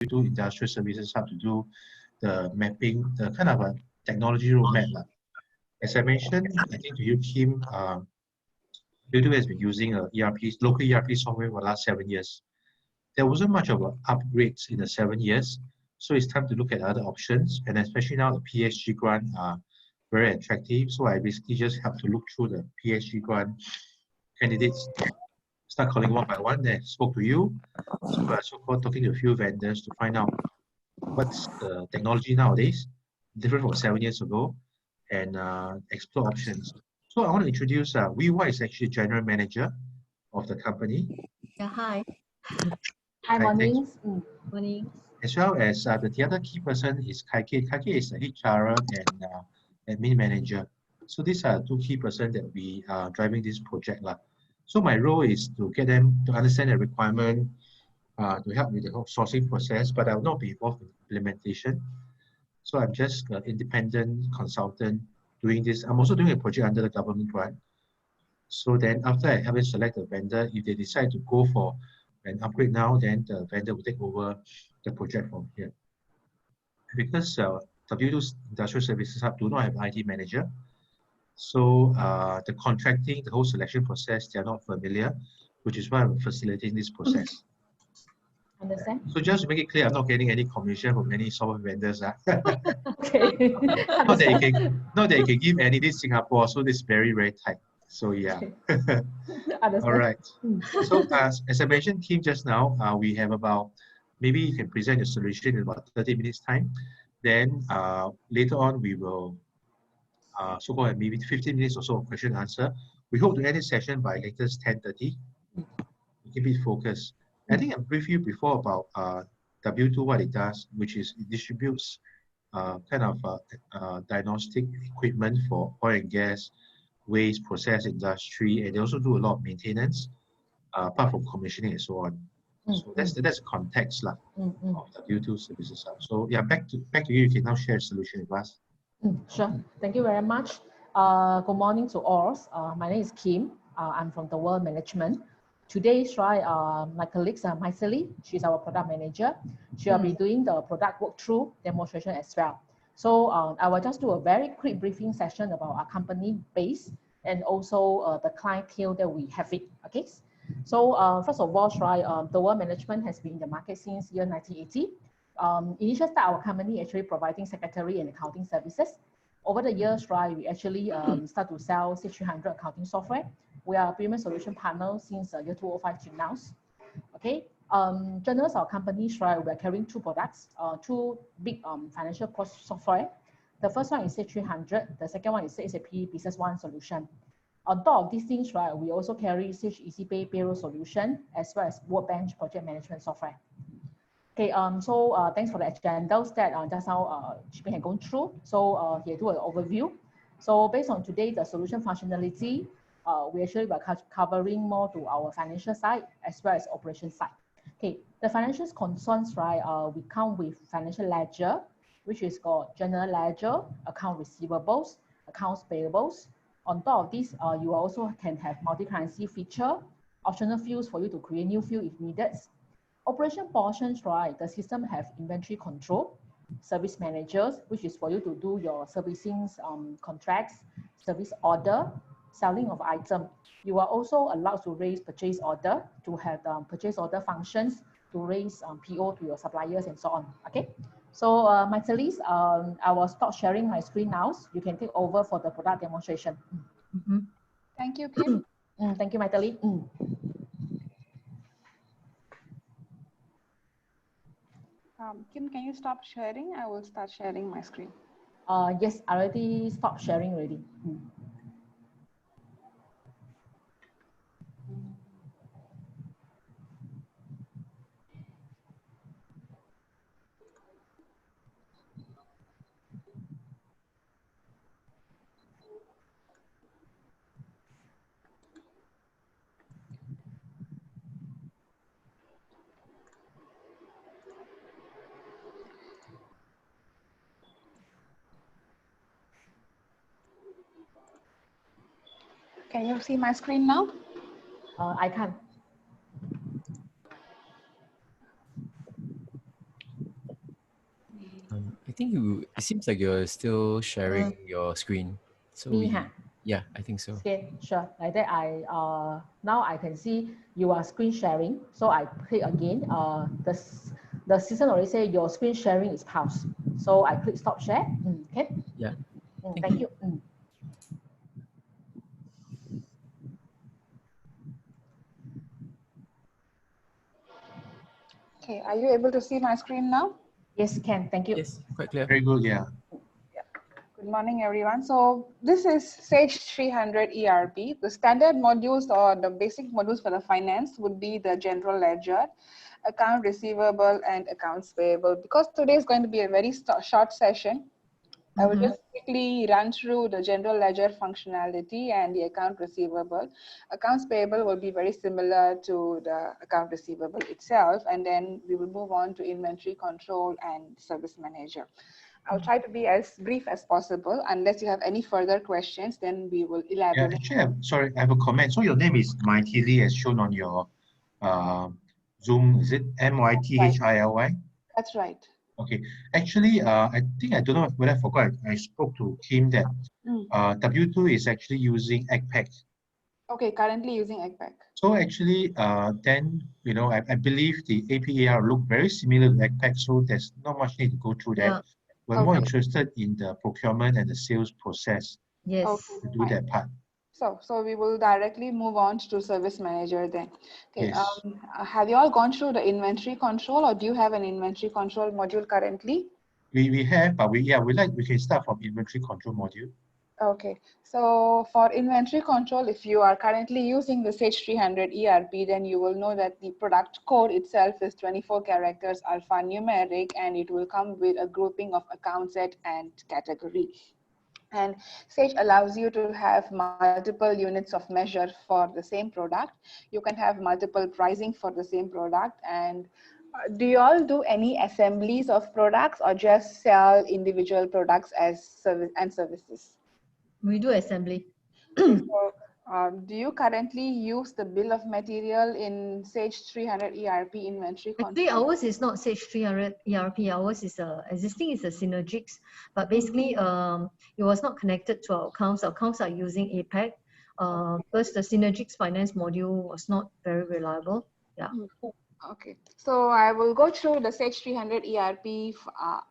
W2 Industrial Services Hub to do the mapping, the kind of a technology roadmap. As I mentioned, I think to you, Kim, W2 has been using a local ERP software for the last 7 years. There wasn't much of upgrades in the 7 years, so it's time to look at other options, and especially now the PSG grant are very attractive. So I basically just have to look through the PSG grant candidates, start calling one by one. Then I spoke to you, so talking to a few vendors to find out what's the technology nowadays, different from 7 years ago, and explore options. So I want to introduce Wee Wai is actually General Manager of the company. Yeah, hi. Hi, morning. Morning. As well as the other key person is Kai Kei. Kai Kei is the HR and admin manager. So these are two key persons that we are driving this project. So my role is to get them to understand the requirement, to help with the whole sourcing process, but I will not be involved in implementation. So I'm just an independent consultant doing this. I'm also doing a project under the government grant. So then after I have select a vendor, if they decide to go for an upgrade now, then the vendor will take over the project from here. Because W2 Industrial Services Hub do not have IT manager, so the contracting, the whole selection process, they are not familiar, which is why I'm facilitating this process. Understand? So just to make it clear, I'm not getting any commission from any software vendors. Okay. Not that you can give any this Singapore, so this is very, very tight. So yeah. All right. So as I mentioned, Kim, just now, we have about, maybe you can present your solution in about 30 minutes time. Then later on, we will so-called maybe 15 minutes or so of question and answer. We hope to end this session by latest 10:30. Keep it focused. I think I briefed you before about W2, what it does, which is it distributes kind of diagnostic equipment for oil and gas, waste process industry, and they also do a lot of maintenance, apart from commissioning and so on. So that's the context of W2 Services Hub. So yeah, back to you. You can now share a solution with us. Sure. Thank you very much. Good morning to all. My name is Kim. I'm from the World Management. Today, my colleague, Myceli, she's our product manager. She'll be doing the product walkthrough demonstration as well. So I will just do a very quick briefing session about our company base and also the clientele that we have it. Okay. So first of all, the World Management has been in the market since year 1980. Initial start, our company actually providing secretary and accounting services. Over the years, we actually start to sell 600 accounting software. We are a premium solution partner since year 2005 to now. Okay. Generally, our company, we are carrying two products, two big financial cost software. The first one is Sage 300. The second one is SAP Business One solution. On top of these things, we also carry Sage EasyPay payroll solution as well as Workbench project management software. Okay, so thanks for the agendas that just now Shipping had gone through. So here do an overview. So based on today, the solution functionality, we actually were covering more to our financial side as well as operation side. Okay, the financial concerns, we come with financial ledger, which is called general ledger, account receivables, accounts payables. On top of this, you also can have multi-currency feature, optional fields for you to create new field if needed. Operation portions, the system have inventory control, service managers, which is for you to do your servicing contracts, service order, selling of item. You are also allowed to raise purchase order, to have purchase order functions, to raise PO to your suppliers and so on. Okay. So Myceli, I will stop sharing my screen now. You can take over for the product demonstration. Thank you, Kim. Thank you, Myceli. Kim, can you stop sharing? I will start sharing my screen. Yes, I already stopped sharing already. Can you see my screen now? I can. think it seems like you're still sharing your screen. So Me, huh? yeah, I think so. Okay, sure. Like that, now I can see you are screen sharing. So I click again. The system already say your screen sharing is paused. So I click stop share. Okay. Yeah. Thank you. Okay, are you able to see my screen now? Yes, can. Thank you. Yes, quite clear. Very good, yeah. Good morning, everyone. So this is Sage 300 ERP. The standard modules or the basic modules for the finance would be the general ledger, account receivable, and accounts payable. Because today is going to be a very short session, I will just quickly run through the general ledger functionality and the account receivable. Accounts payable will be very similar to the account receivable itself, and then we will move on to inventory control and service manager. I'll try to be as brief as possible. Unless you have any further questions, then we will Yeah, elaborate. actually, sorry, I have a comment. So your name is Mythili as shown on your Zoom. Is it Mythili? That's right. Okay. Actually, I think I don't know whether I forgot. I spoke to Kim that W2 is actually using EggPack. Okay, currently using EggPack. So actually, then I believe the APAR look very similar to EggPack. So there's not much need to go through that. We're more interested in the procurement and the sales process. Yes. To do that part. So we will directly move on to service manager then. Okay. Yes. Have you all gone through the inventory control, or do you have an inventory control module currently? We have, but we can start from inventory control module. Okay, so for inventory control, if you are currently using the Sage 300 ERP, then you will know that the product code itself is 24 characters alphanumeric, and it will come with a grouping of account set and category. And Sage allows you to have multiple units of measure for the same product. You can have multiple pricing for the same product. And do you all do any assemblies of products, or just sell individual products as services? We do assembly. Okay, so do you currently use the bill of material in Sage 300 ERP inventory control? Actually, ours is not Sage 300 ERP. Ours is existing is a Synergics, but basically it was not connected to our accounts. Our accounts are using APAC. Plus the Synergics finance module was not very reliable. Yeah. Okay, so I will go through the Sage 300 ERP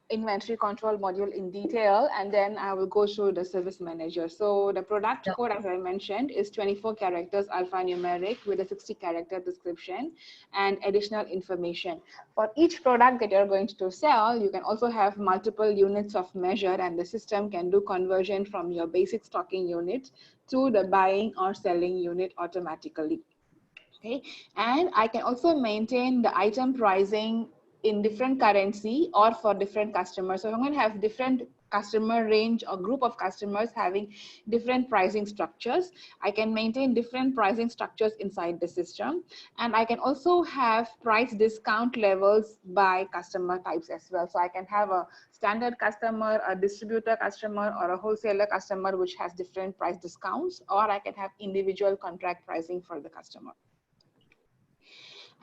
inventory control module in detail, and then I will go through the service manager. So the product code, as I mentioned, is 24 characters alphanumeric with a 60-character description and additional information. For each product that you're going to sell, you can also have multiple units of measure, and the system can do conversion from your basic stocking unit to the buying or selling unit automatically. Okay, and I can also maintain the item pricing in different currency or for different customers. So I'm going to have different customer range or group of customers having different pricing structures. I can maintain different pricing structures inside the system, and I can also have price discount levels by customer types as well. So I can have a standard customer, a distributor customer, or a wholesaler customer which has different price discounts, or I can have individual contract pricing for the customer.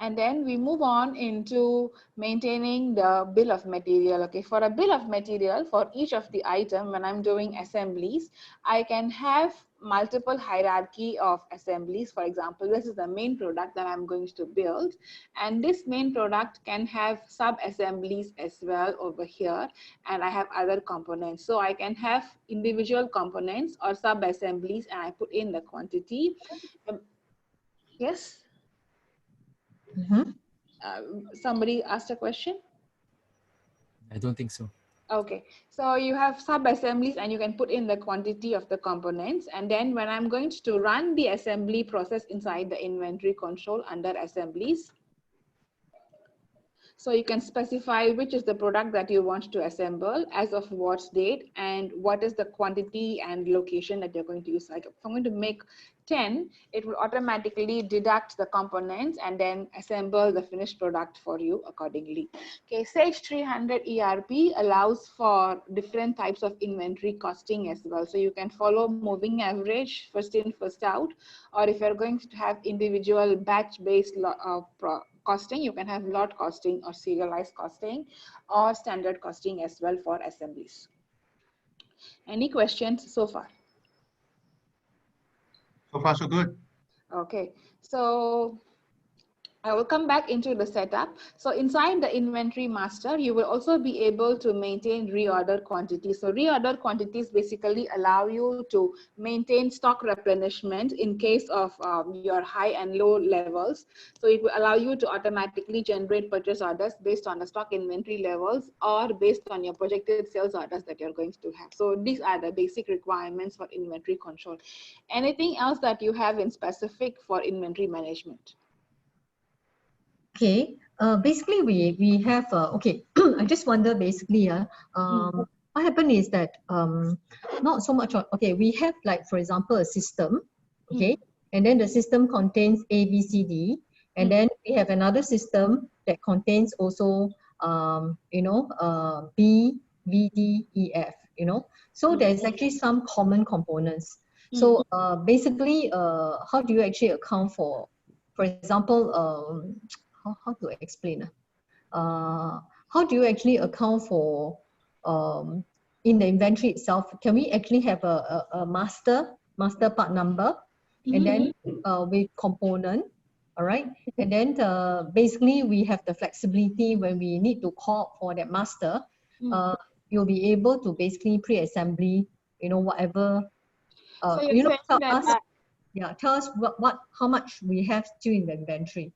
And then we move on into maintaining the bill of material. Okay, for a bill of material for each of the item, when I'm doing assemblies, I can have multiple hierarchy of assemblies. For example, this is the main product that I'm going to build, and this main product can have sub assemblies as well over here, and I have other components. So I can have individual components or sub assemblies, and I put in the quantity. Yes. Somebody asked a question? I don't think so. Okay, so you have sub-assemblies and you can put in the quantity of the components. And then when I'm going to run the assembly process inside the inventory control under assemblies, so you can specify which is the product that you want to assemble, as of what date, and what is the quantity and location that you're going to use. Like if I'm going to make 10, it will automatically deduct the components and then assemble the finished product for you accordingly. Okay, Sage 300 ERP allows for different types of inventory costing as well. So you can follow moving average, first in, first out, or if you're going to have individual batch-based costing. You can have lot costing or serialized costing or standard costing as well for assemblies. Any questions so far? So far, so good. Okay, so I will come back into the setup. So inside the inventory master, you will also be able to maintain reorder quantities. So reorder quantities basically allow you to maintain stock replenishment in case of your high and low levels. So it will allow you to automatically generate purchase orders based on the stock inventory levels or based on your projected sales orders that you're going to have. So these are the basic requirements for inventory control. Anything else that you have in specific for inventory management? Okay, basically we have, okay, I just wonder basically, what happened is that not so much, okay, we have like, for example, a system, okay, and then the system contains A, B, C, D, and then we have another system that contains also, you know, B, V, D, E, F, you know, so there's actually some common components. So basically, how do you actually account for example, how to explain? How do you actually account for in the inventory itself? Can we actually have a master part number, and then with component, all right? And then basically we have the flexibility when we need to call for that master. You'll be able to basically pre-assembly, you know, whatever. So You know, saying tell that, us, tell us how much we have still in the inventory.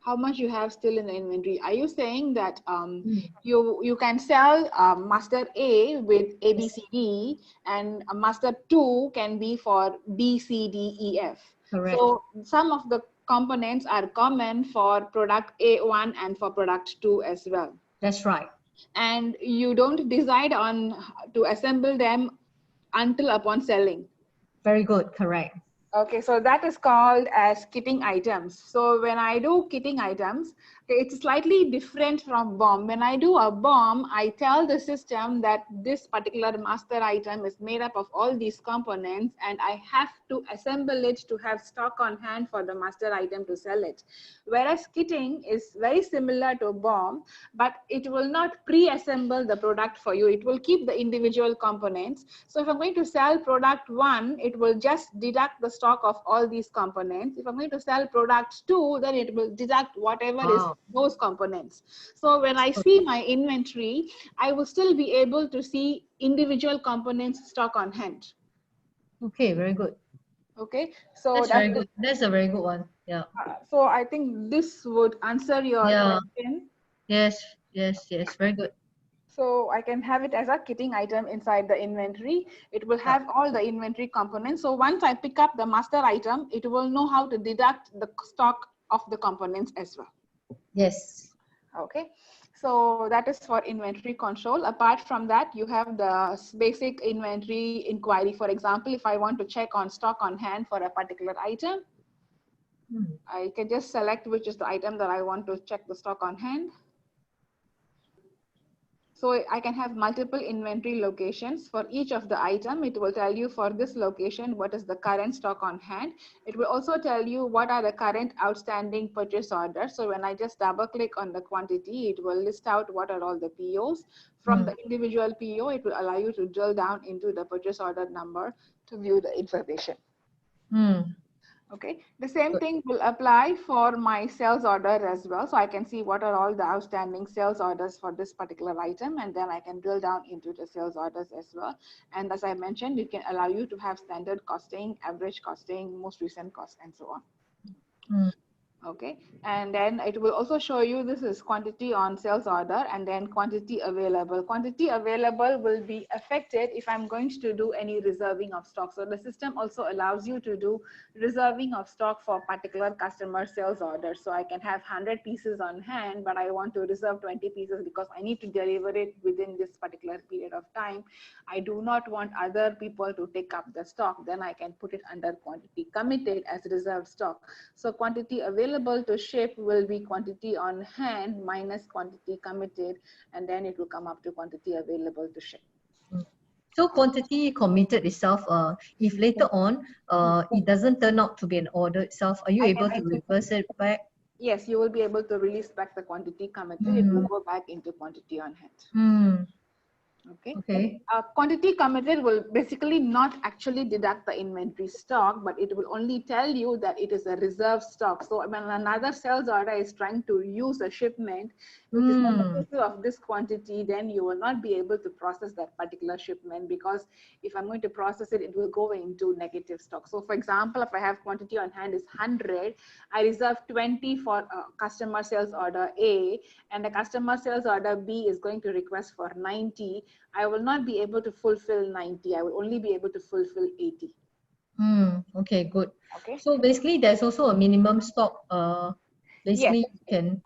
how much you have still in the inventory. Are you saying that you can sell master A with A, B, C, D, and a master 2 can be for B, C, D, E, F? Correct. So some of the components are common for product A1 and for product 2 as well. That's right. And you don't decide on to assemble them until upon selling. Very good, correct. Okay, so that is called as kitting items. So when I do kitting items, it's slightly different from BOM. When I do a BOM, I tell the system that this particular master item is made up of all these components and I have to assemble it to have stock on hand for the master item to sell it. Whereas kitting is very similar to BOM, but it will not pre-assemble the product for you. It will keep the individual components. So if I'm going to sell product 1, it will just deduct the stock of all these components. If I'm going to sell product 2, then it will deduct whatever is those components. So when I see my inventory, I will still be able to see individual components stock on hand. Okay, very good. Okay, so that's very good. That's a very good one. Yeah. So I think this would answer your question. Yes, very good. So I can have it as a kitting item inside the inventory. It will have all the inventory components. So once I pick up the master item, it will know how to deduct the stock of the components as well. Yes. Okay. So that is for inventory control. Apart from that, you have the basic inventory inquiry. For example, if I want to check on stock on hand for a particular item, I can just select which is the item that I want to check the stock on hand. So I can have multiple inventory locations for each of the item. It will tell you for this location, what is the current stock on hand. It will also tell you what are the current outstanding purchase orders. So when I just double click on the quantity, it will list out what are all the POs. From the individual PO, it will allow you to drill down into the purchase order number to view the information. Okay, the same thing will apply for my sales order as well. So I can see what are all the outstanding sales orders for this particular item, and then I can drill down into the sales orders as well. And as I mentioned, it can allow you to have standard costing, average costing, most recent cost, and so on. Okay, and then it will also show you this is quantity on sales order and then quantity available. Quantity available will be affected if I'm going to do any reserving of stock. So the system also allows you to do reserving of stock for particular customer sales orders. So I can have 100 pieces on hand, but I want to reserve 20 pieces because I need to deliver it within this particular period of time. I do not want other people to take up the stock. Then I can put it under quantity committed as reserved stock. So quantity available to ship will be quantity on hand minus quantity committed, and then it will come up to quantity available to ship. So quantity committed itself, if later on it doesn't turn out to be an order itself, are you able to reverse it back? Yes, you will be able to release back the quantity committed. It will go back into quantity on hand. Okay. Okay. Quantity committed will basically not actually deduct the inventory stock, but it will only tell you that it is a reserve stock. So when another sales order is trying to use a shipment which is not inclusive of this quantity, then you will not be able to process that particular shipment, because if I'm going to process it, it will go into negative stock. So for example, if I have quantity on hand is 100, I reserve 20 for customer sales order A, and the customer sales order B is going to request for 90. I will not be able to fulfill 90. I will only be able to fulfill 80. Okay, good. Okay. So basically, there's also a minimum stock. Basically, Yes. you can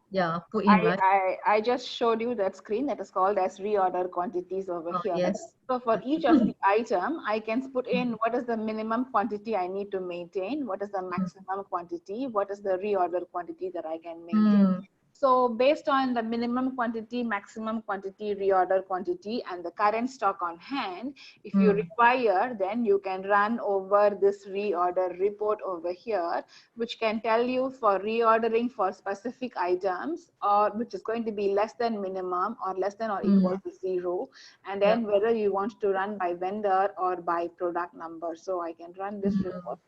put in, right? I just showed you that screen that is called as reorder quantities over here. Yes. So for each of the item, I can put in what is the minimum quantity I need to maintain, what is the maximum quantity, what is the reorder quantity that I can maintain. So based on the minimum quantity, maximum quantity, reorder quantity, and the current stock on hand, if you require, then you can run over this reorder report over here, which can tell you for reordering for specific items, or which is going to be less than minimum or less than or equal to 0, and then whether you want to run by vendor or by product number. So I can run this report.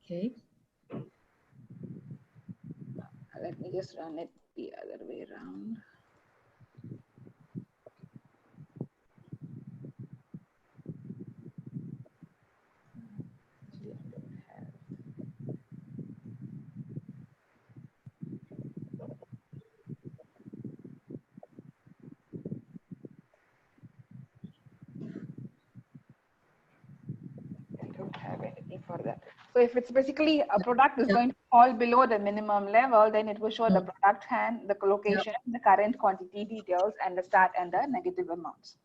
Okay. Let me just run it the other way around. For that. So if it's basically a product is going to fall below the minimum level, then it will show the product hand, the location, the current quantity details, and the start and the negative amounts.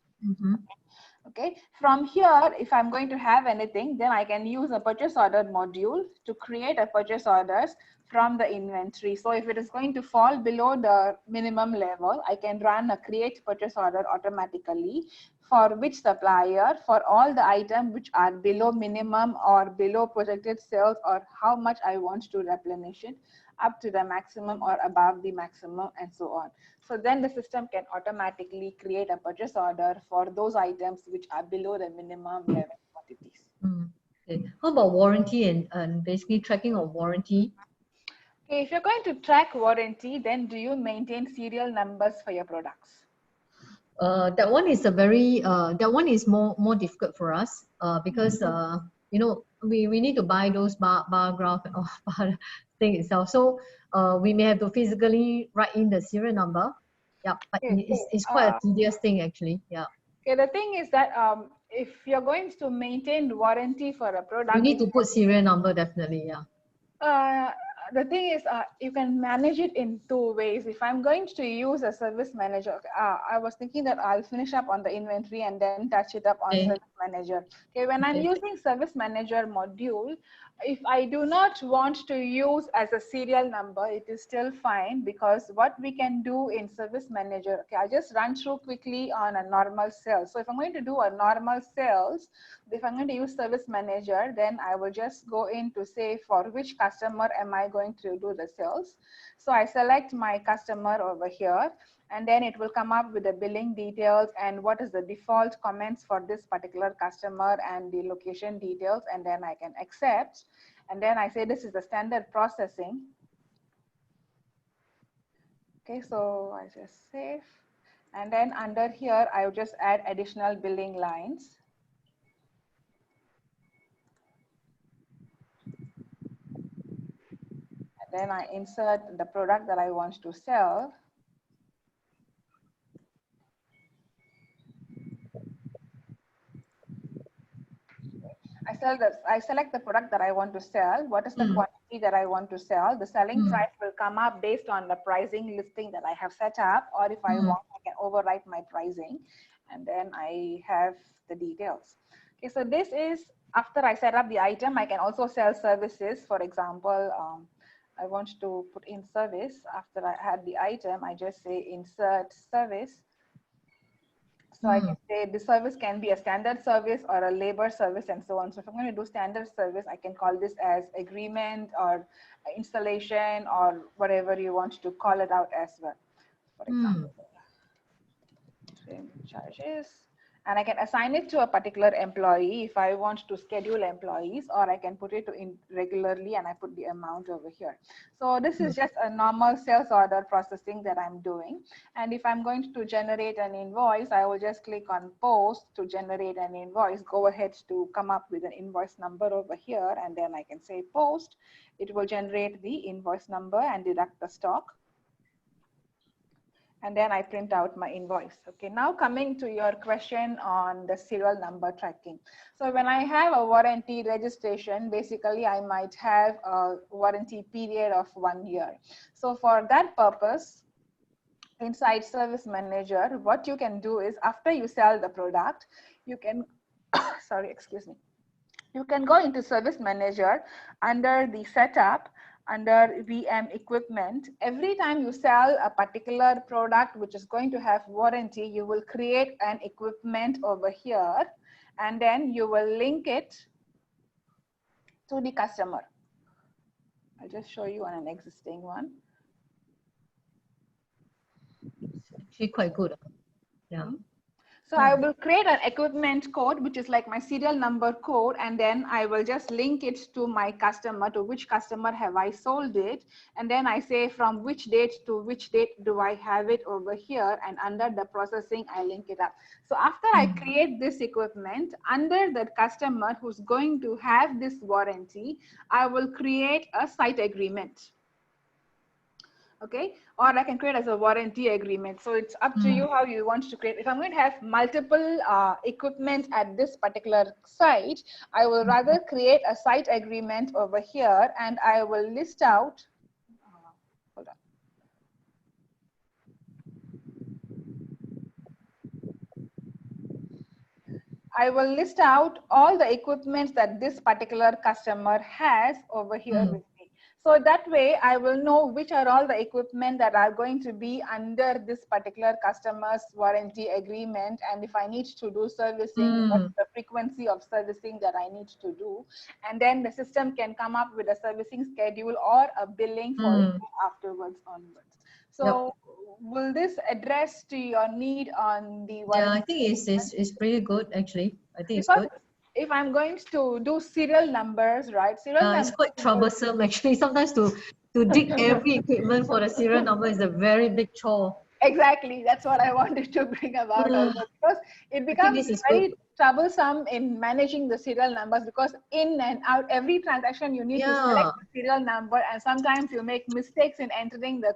Okay. From here, if I'm going to have anything, then I can use a purchase order module to create a purchase orders from the inventory. So if it is going to fall below the minimum level, I can run a create purchase order automatically for which supplier, for all the items which are below minimum or below projected sales, or how much I want to replenish it up to the maximum or above the maximum, and so on. So then the system can automatically create a purchase order for those items which are below the minimum level quantities. Okay. How about warranty and basically tracking of warranty? Okay, if you're going to track warranty, then do you maintain serial numbers for your products? That one is a very that one is more difficult for us because you know, we need to buy those bar graph or bar thing itself. So we may have to physically write in the serial number. Yeah, but Okay, it's quite a tedious thing actually. Yeah. Okay, the thing is that if you're going to maintain warranty for a product, You need to put serial number definitely. Yeah. The thing is, you can manage it in two ways. If I'm going to use a service manager, I was thinking that I'll finish up on the inventory and then touch it up on service manager. Okay, when I'm using service manager module, if I do not want to use as a serial number, it is still fine, because what we can do in service manager, okay, I just run through quickly on a normal sales. So if I'm going to do a normal sales, if I'm going to use service manager, then I will just go in to say for which customer am I going to do the sales. So I select my customer over here, and then it will come up with the billing details and what is the default comments for this particular customer and the location details, and then I can accept, and then I say this is the standard processing. Okay, so I just save, and then under here I will just add additional billing lines. Then I insert the product that I want to sell. I select the product that I want to sell. What is the quantity that I want to sell? The selling price will come up based on the pricing listing that I have set up, or if I want, I can overwrite my pricing, and then I have the details. Okay, so this is after I set up the item. I can also sell services. For example, I want to put in service. After I had the item, I just say insert service. So I can say the service can be a standard service or a labor service and so on. So if I'm going to do standard service, I can call this as agreement or installation or whatever you want to call it out as well. For example, charges. And I can assign it to a particular employee if I want to schedule employees, or I can put it to in regularly and I put the amount over here. So this is just a normal sales order processing that I'm doing. And if I'm going to generate an invoice, I will just click on post to generate an invoice. Go ahead to come up with an invoice number over here, and then I can say post. It will generate the invoice number and deduct the stock. And then I print out my invoice. Okay, now coming to your question on the serial number tracking. So when I have a warranty registration, basically I might have a warranty period of 1 year. So for that purpose, inside Service Manager, what you can do is after you sell the product, you can, sorry, excuse me. You can go into Service Manager under the setup, under VM equipment. Every time you sell a particular product which is going to have warranty, you will create an equipment over here, and then you will link it to the customer. I'll just show you on an existing one. It's actually quite good. Yeah. So I will create an equipment code, which is like my serial number code, and then I will just link it to my customer, to which customer have I sold it. And then I say from which date to which date do I have it over here, and under the processing, I link it up. So after I create this equipment, under the customer who's going to have this warranty, I will create a site agreement. Okay, or I can create as a warranty agreement. So it's up to you how you want to create. If I'm going to have multiple equipment at this particular site, I will rather create a site agreement over here, and I will list out, hold on. I will list out all the equipment that this particular customer has over here with me. So that way I will know which are all the equipment that are going to be under this particular customer's warranty agreement. And if I need to do servicing, what's the frequency of servicing that I need to do. And then the system can come up with a servicing schedule or a billing for it afterwards onwards. So will this address to your need on the warranty? Yeah, I think it's pretty good actually. I think it's good. If I'm going to do serial numbers, right? It's quite troublesome actually. Sometimes to dig every equipment for the serial number is a very big chore. Exactly, that's what I wanted to bring about also, because it becomes very troublesome in managing the serial numbers, because in and out every transaction you need to select the serial number, and sometimes you make mistakes in entering the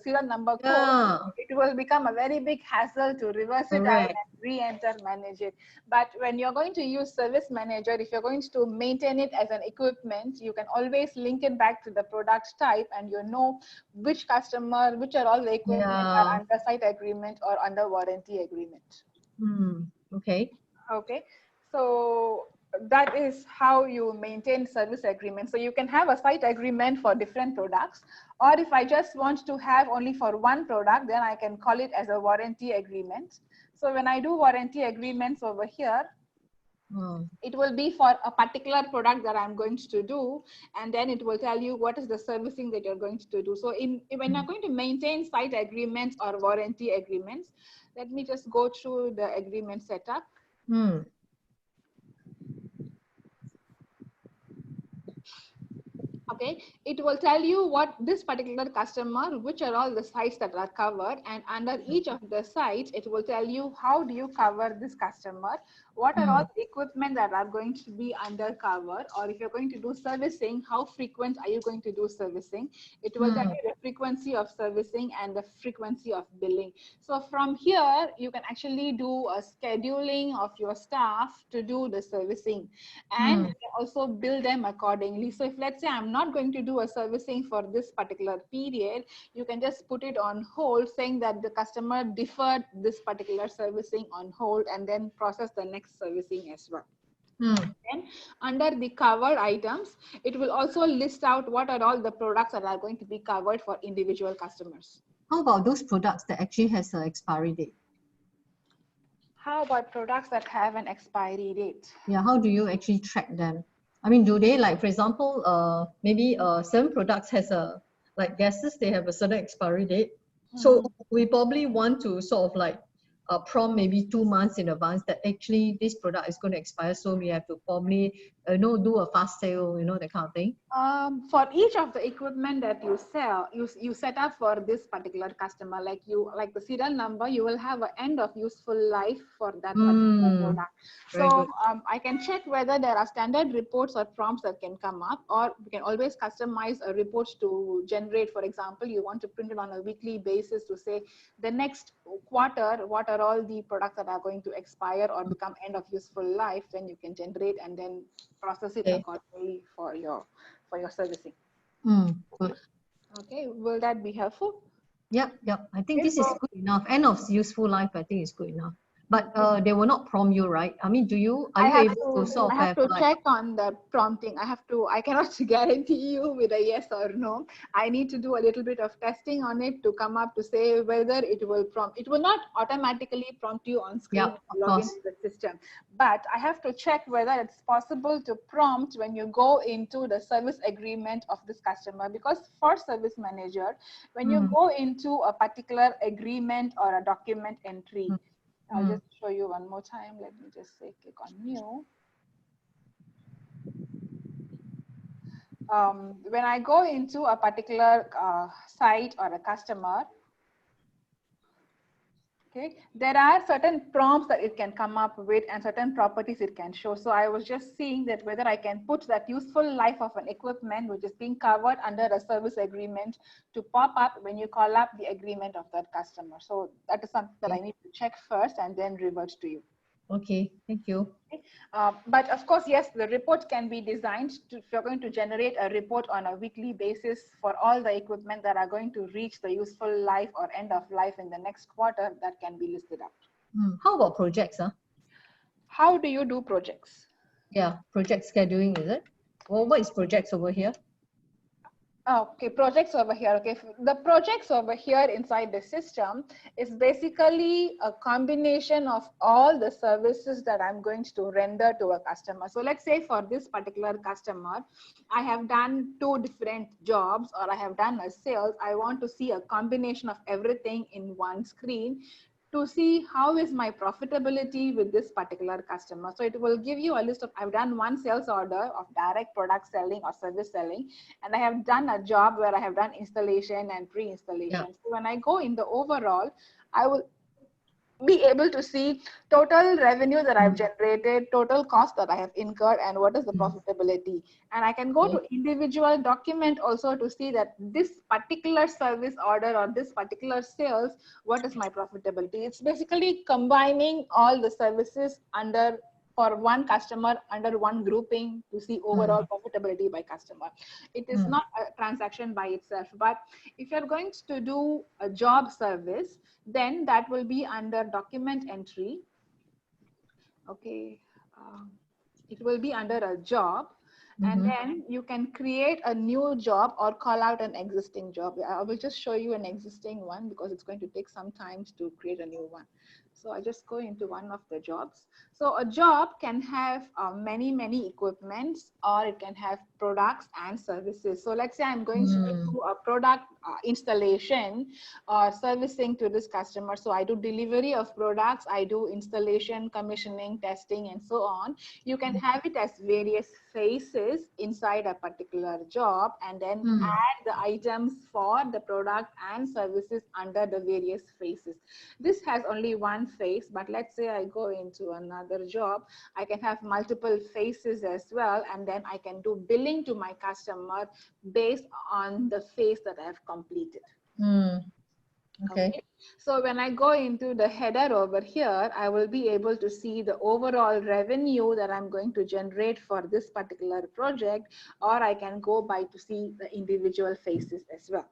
serial number code. It will become a very big hassle to reverse it out and re-enter, manage it. But when you're going to use Service Manager, if you're going to maintain it as an equipment, you can always link it back to the product type, and you know which customer, which are all the equipment are under site agreement or under warranty agreement. Okay. Okay, so that is how you maintain service agreement. So you can have a site agreement for different products, or if I just want to have only for one product, then I can call it as a warranty agreement. So when I do warranty agreements over here, it will be for a particular product that I'm going to do, and then it will tell you what is the servicing that you're going to do. So when you're going to maintain site agreements or warranty agreements, let me just go through the agreement setup. Okay, it will tell you what this particular customer, which are all the sites that are covered, and under each of the sites, it will tell you how do you cover this customer, what are all the equipment that are going to be under cover, or if you're going to do servicing, how frequent are you going to do servicing. It will tell you the frequency of servicing and the frequency of billing. So from here, you can actually do a scheduling of your staff to do the servicing, and you can also bill them accordingly. So if let's say I'm not going to do a servicing for this particular period, you can just put it on hold, saying that the customer deferred this particular servicing on hold, and then process the next servicing as well. Then under the covered items, it will also list out what are all the products that are going to be covered for individual customers. How about those products that actually has an expiry date? How about products that have an expiry date? Yeah, how do you actually track them? I mean, do they, like, for example, maybe certain products has a, like gases, they have a certain expiry date. So we probably want to sort of like prompt maybe 2 months in advance that actually this product is going to expire, so we have to probably do a fast sale, that kind of thing. For each of the equipment that you sell, you set up for this particular customer, like the serial number, you will have an end of useful life for that particular product. Very So good. I can check whether there are standard reports or prompts that can come up, or we can always customize a report to generate. For example, you want to print it on a weekly basis to say the next quarter, what are all the products that are going to expire or become end of useful life, then you can generate and then process it accordingly for your servicing. Good. Okay, will that be helpful? Yep. I think Okay, this is so good enough. End of useful life, I think is good enough. But they will not prompt you, right? I mean, are you able to sort I of have have to like, check on the prompting. I cannot guarantee you with a yes or no. I need to do a little bit of testing on it to come up to say whether it will prompt. It will not automatically prompt you on screen yeah, and of log course. into the system. But I have to check whether it's possible to prompt when you go into the service agreement of this customer. Because for Service Manager, when you go into a particular agreement or a document entry, I'll just show you one more time. Let me just say click on new. When I go into a particular site or a customer, okay, there are certain prompts that it can come up with and certain properties it can show. So I was just seeing that whether I can put that useful life of an equipment which is being covered under a service agreement to pop up when you call up the agreement of that customer. So that is something that I need to check first and then revert to you. Okay, thank you. But of course, yes, the report can be designed to, if you're going to generate a report on a weekly basis for all the equipment that are going to reach the useful life or end of life in the next quarter, that can be listed out. How about projects? How do you do projects? Yeah, project scheduling, is it? Well, what is projects over here? Okay, projects over here. Okay, the projects over here inside the system is basically a combination of all the services that I'm going to render to a customer. So let's say for this particular customer, I have done 2 different jobs, or I have done a sales. I want to see a combination of everything in one screen to see how is my profitability with this particular customer. So it will give you a list of, I've done 1 sales order of direct product selling or service selling, and I have done a job where I have done installation and pre-installation. So when I go in the overall, I will be able to see total revenue that I've generated, total cost that I have incurred, and what is the profitability. And I can go to individual document also to see that this particular service order or this particular sales, what is my profitability. It's basically combining all the services under for one customer under one grouping to see overall profitability by customer. It is not a transaction by itself, but if you're going to do a job service, then that will be under document entry. Okay, it will be under a job, and then you can create a new job or call out an existing job. I will just show you an existing one because it's going to take some time to create a new one. So I just go into one of the jobs. So a job can have many equipments, or it can have products and services. So let's say I'm going to do a product installation or servicing to this customer. So I do delivery of products, I do installation, commissioning, testing, and so on. You can have it as various phases inside a particular job, and then add the items for the product and services under the various phases. This has only one phase, but let's say I go into another job, I can have multiple phases as well, and then I can do billing to my customer based on the phase that I have completed. Okay. So when I go into the header over here, I will be able to see the overall revenue that I'm going to generate for this particular project, or I can go by to see the individual phases as well.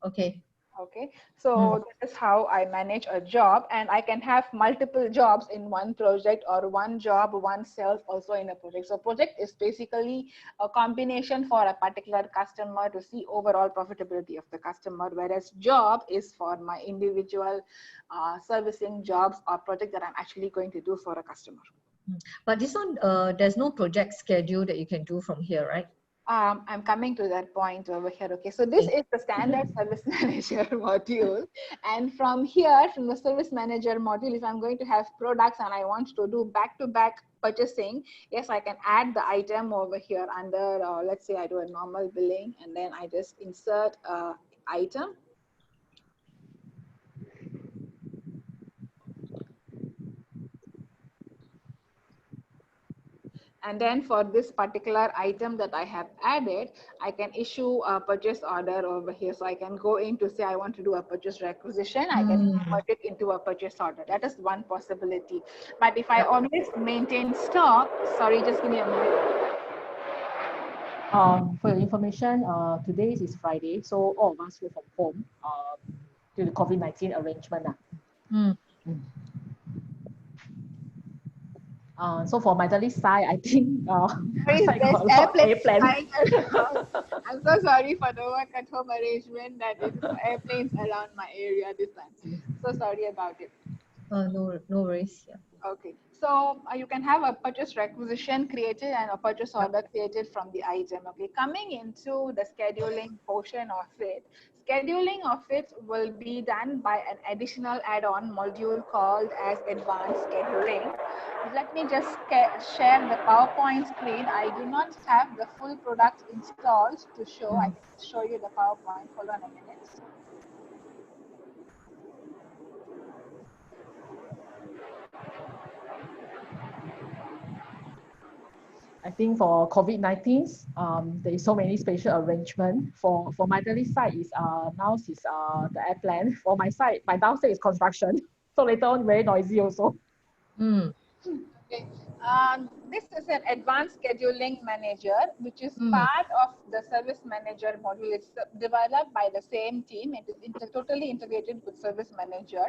Okay. Okay, so that is how I manage a job, and I can have multiple jobs in one project, or one job, oneself also in a project. So project is basically a combination for a particular customer to see overall profitability of the customer, whereas job is for my individual servicing jobs or project that I'm actually going to do for a customer. But this one, there's no project schedule that you can do from here, right? I'm coming to that point over here. Okay, so this is the standard service manager module. And from here, from the service manager module, if I'm going to have products and I want to do back-to-back purchasing, yes, I can add the item over here under, let's say I do a normal billing, and then I just insert item. And then for this particular item that I have added, I can issue a purchase order over here. So I can go in to say I want to do a purchase requisition. I can convert it into a purchase order. That is one possibility. But if I always maintain stock, sorry, just give me a minute. For your information, today is Friday, so all of us work from home due to COVID-19 arrangement. So for my daily side, I think Sorry, I got a lot of airplanes airplane. flying around. I'm so sorry for the work at home arrangement that is airplanes around my area this time. So sorry about it. No worries. Yeah. Okay, so you can have a purchase requisition created and a purchase order created from the item. Okay, coming into the scheduling portion of it, scheduling of it will be done by an additional add-on module called as advanced scheduling. Let me just share the PowerPoint screen. I do not have the full product installed to show. I can show you the PowerPoint. Hold on a minute. I think for COVID-19, there is so many special arrangement. For my daily side is now is the airplane. For my side, my downstairs is construction. So later on very noisy also. Okay. This is an advanced scheduling manager, which is part of the service manager module. It's developed by the same team. It is totally integrated with service manager.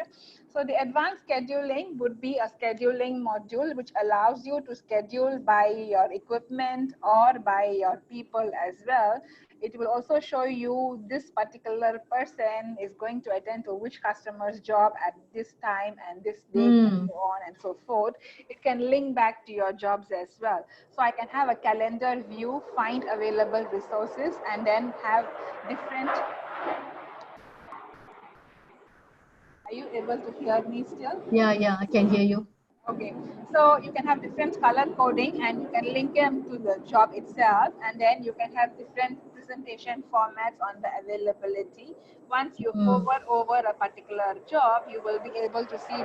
So the advanced scheduling would be a scheduling module, which allows you to schedule by your equipment or by your people as well. It will also show you this particular person is going to attend to which customer's job at this time and this date and so on and so forth. It can link back to your jobs as well. So I can have a calendar view, find available resources, and then have different. Are you able to hear me still? Yeah, I can hear you. Okay, so you can have different color coding and you can link them to the job itself, and then you can have different presentation formats on the availability. Once you hover over a particular job, you will be able to see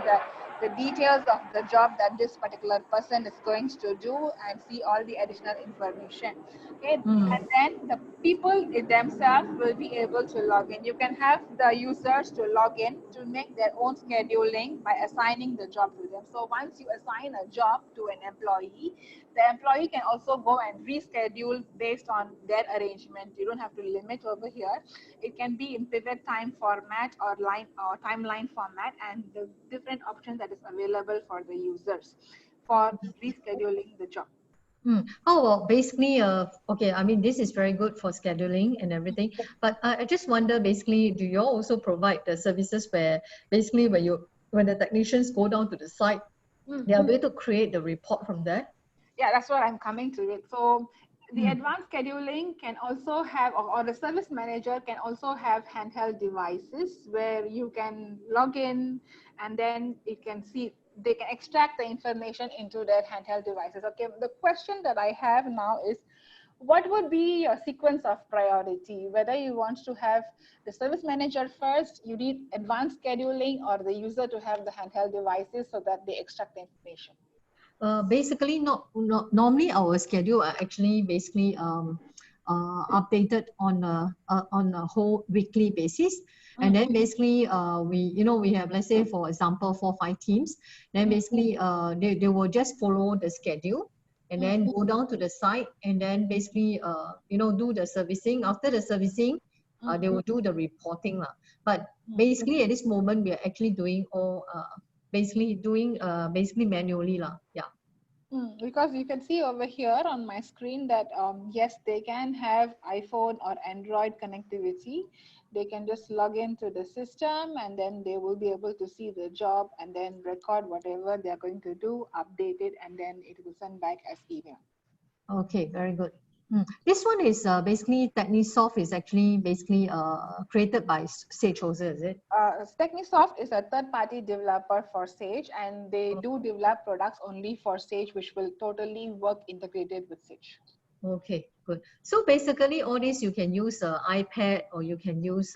the details of the job that this particular person is going to do and see all the additional information. Okay, and then the people themselves will be able to log in. You can have the users to log in to make their own scheduling by assigning the job to them. So once you assign a job to an employee, the employee can also go and reschedule based on their arrangement. You don't have to limit over here. It can be in pivot time format or line or timeline format, and the different options that is available for the users for rescheduling the job. Oh, well, basically, okay, I mean, this is very good for scheduling and everything, but I just wonder, basically, do you also provide the services where basically when the technicians go down to the site, they are able to create the report from there? Yeah, that's what I'm coming to it. So the advanced scheduling can also have, or the service manager can also have handheld devices where you can log in and then it can see, they can extract the information into their handheld devices. Okay, the question that I have now is, what would be your sequence of priority? Whether you want to have the service manager first, you need advanced scheduling, or the user to have the handheld devices so that they extract the information? Basically, not normally our schedule are actually basically updated on a whole weekly basis, and then basically we have, let's say for example 4-5 teams, then basically they will just follow the schedule and then go down to the site and then basically do the servicing. After the servicing, they will do the reporting. But basically at this moment, we are actually doing all, basically manually lah. Yeah. Because you can see over here on my screen that yes, they can have iPhone or Android connectivity. They can just log into the system and then they will be able to see the job and then record whatever they're going to do, update it, and then it will send back as email. Okay, very good. This one is basically Technisoft is actually basically created by Sage also, is it? Technisoft is a third-party developer for Sage, and they do develop products only for Sage, which will totally work integrated with Sage. Okay, good. So basically, all this you can use iPad or you can use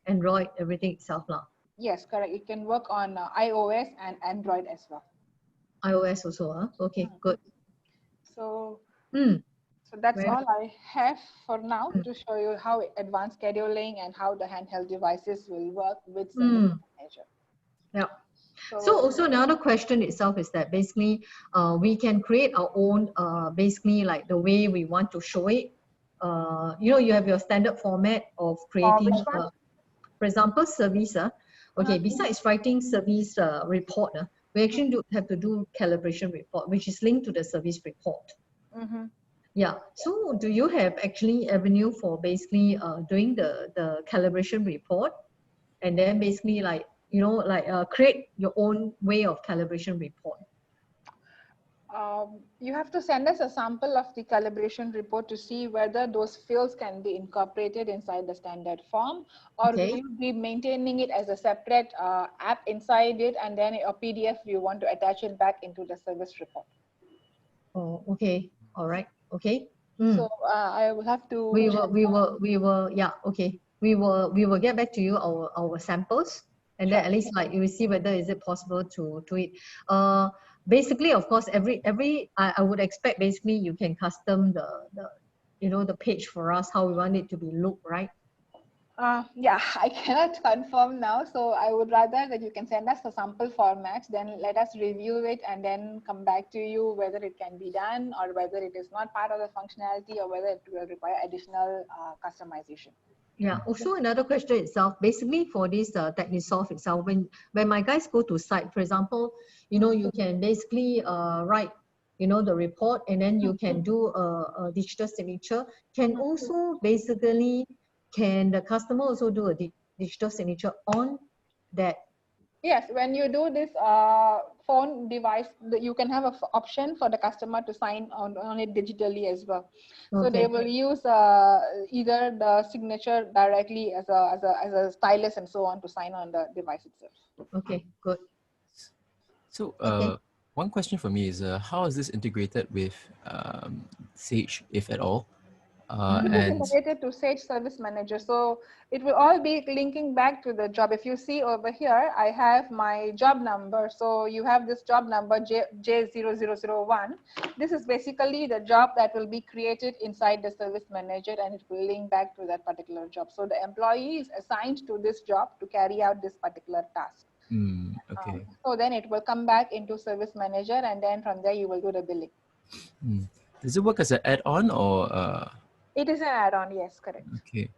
Android, everything itself lah. Yes, correct. It can work on iOS and Android as well. iOS also, huh? Okay, good. So, so that's all I have for now to show you how advanced scheduling and how the handheld devices will work with Service Manager. Yeah. So also another question itself is that basically we can create our own basically like the way we want to show it. You know, you have your standard format of creating, for example, service. Okay, besides writing service report, we actually have to do calibration report, which is linked to the service report. Yeah. So do you have actually avenue for basically doing the calibration report, and then basically like, you know, like create your own way of calibration report? You have to send us a sample of the calibration report to see whether those fields can be incorporated inside the standard form, or will you be maintaining it as a separate app inside it, and then a PDF you want to attach it back into the service report. Oh, okay. All right. Okay. So I will have to. We will. Yeah. Okay. We will get back to you our samples, and then at least like you will see whether is it possible to do it. Basically, of course, I would expect basically you can custom the you know, the page for us how we want it to be look, right? Yeah, I cannot confirm now, so I would rather that you can send us the sample formats, then let us review it and then come back to you whether it can be done or whether it is not part of the functionality or whether it will require additional customization. Yeah. Also another question itself, basically for this Technisoft itself, when my guys go to site, for example, you know, you can basically write, you know, the report, and then you can do a digital signature. Can also basically, can the customer also do a digital signature on that? Yes, when you do this phone device, you can have an option for the customer to sign on it digitally as well. So they will use either the signature directly as a stylus and so on to sign on the device itself. Okay, good. So one question for me is how is this integrated with Sage, if at all? It is integrated to Sage Service Manager, so it will all be linking back to the job. If you see over here, I have my job number. So you have this job number J0001. This is basically the job that will be created inside the Service Manager, and it will link back to that particular job. So the employee is assigned to this job to carry out this particular task. Okay. So then it will come back into Service Manager, and then from there you will do the billing. Does it work as an add-on or? It is an add-on, yes, correct. Okay.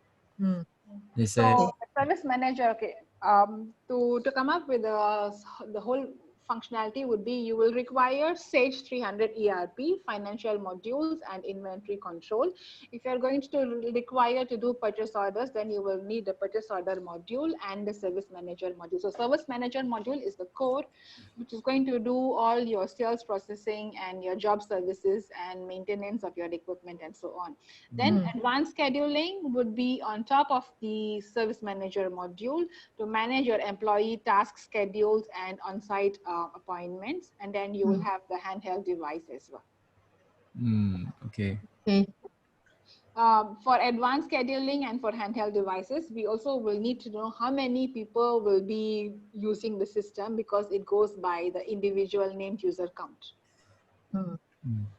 So Service Manager, okay, to come up with the whole functionality would be, you will require Sage 300 ERP, financial modules, and inventory control. If you're going to require to do purchase orders, then you will need the purchase order module and the service manager module. So service manager module is the core, which is going to do all your sales processing and your job services and maintenance of your equipment and so on. Then advanced scheduling would be on top of the service manager module to manage your employee task schedules and on-site appointments, and then you will have the handheld device as well. Okay. For advanced scheduling and for handheld devices, we also will need to know how many people will be using the system, because it goes by the individual named user count.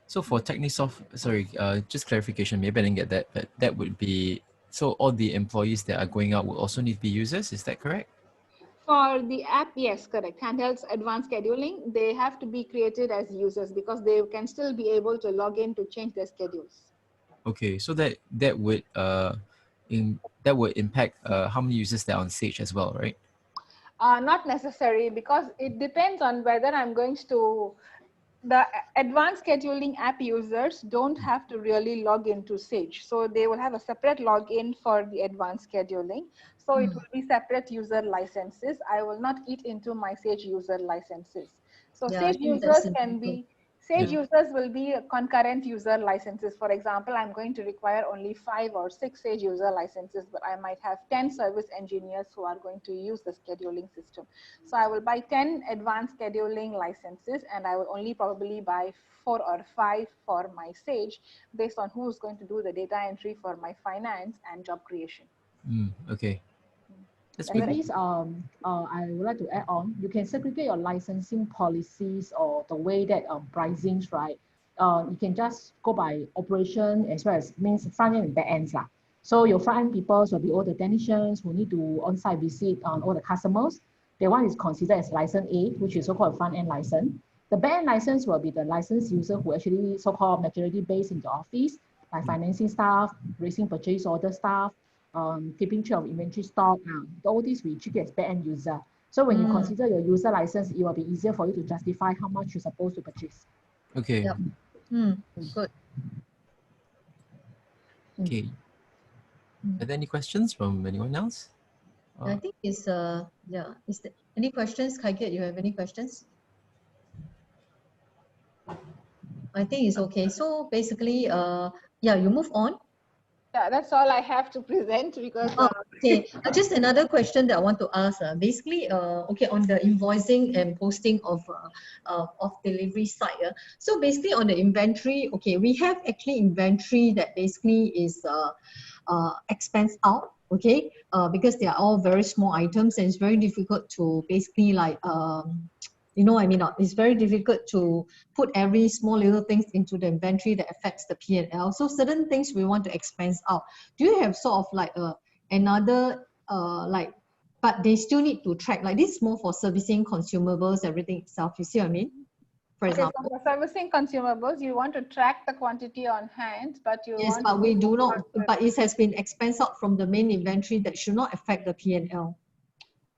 So for Technisoft, sorry, just clarification, maybe I didn't get that, but that would be, so all the employees that are going out will also need to be users, is that correct? For the app, yes, correct. Handhelds advanced scheduling, they have to be created as users because they can still be able to log in to change their schedules. Okay, so that would that would impact how many users that are on Sage as well, right? Not necessary, because it depends on whether I'm going to, the advanced scheduling app users don't have to really log into Sage. So they will have a separate login for the advanced scheduling. So it will be separate user licenses. I will not eat into my Sage user licenses. So Yeah, I Sage think that's users can important. be, Sage Yeah. users will be concurrent user licenses. For example, I'm going to require only 5 or 6 Sage user licenses, but I might have 10 service engineers who are going to use the scheduling system. So I will buy 10 advanced scheduling licenses, and I will only probably buy 4 or 5 for my Sage, based on who's going to do the data entry for my finance and job creation. Okay. That's That's pretty Maybe I would like to add on, you can segregate your licensing policies or the way that pricings, right? You can just go by operation as well as means front end and back ends. So your front end people will be all the technicians who need to on-site visit on all the customers. The one is considered as license A, which is so-called front end license. The back end license will be the licensed user who actually so-called majority based in the office, like financing staff, raising purchase order staff, keeping track of inventory stock. All these we treat as back-end user. So when you consider your user license, it will be easier for you to justify how much you're supposed to purchase. okay. Yep. Good. Okay. Are there any questions from anyone else? I think it's yeah. Is there any questions, Kaiget? You have any questions? I think it's okay. So basically, yeah, you move on. Yeah, that's all I have to present, because Oh, okay. Just another question that I want to ask. Basically, okay, on the invoicing and posting of delivery side. So basically, on the inventory, okay, we have actually inventory that basically is expense out. Okay, because they are all very small items, and it's very difficult to basically like you know, I mean, it's very difficult to put every small little things into the inventory that affects the P&L. So certain things we want to expense out. Do you have sort of like another like, but they still need to track, like this is more for servicing consumables, everything itself, you see what I mean? For okay, so example. for servicing consumables, you want to track the quantity on hand, but you Yes, want but to we do not, also, but it has been expensed out from the main inventory that should not affect the P&L.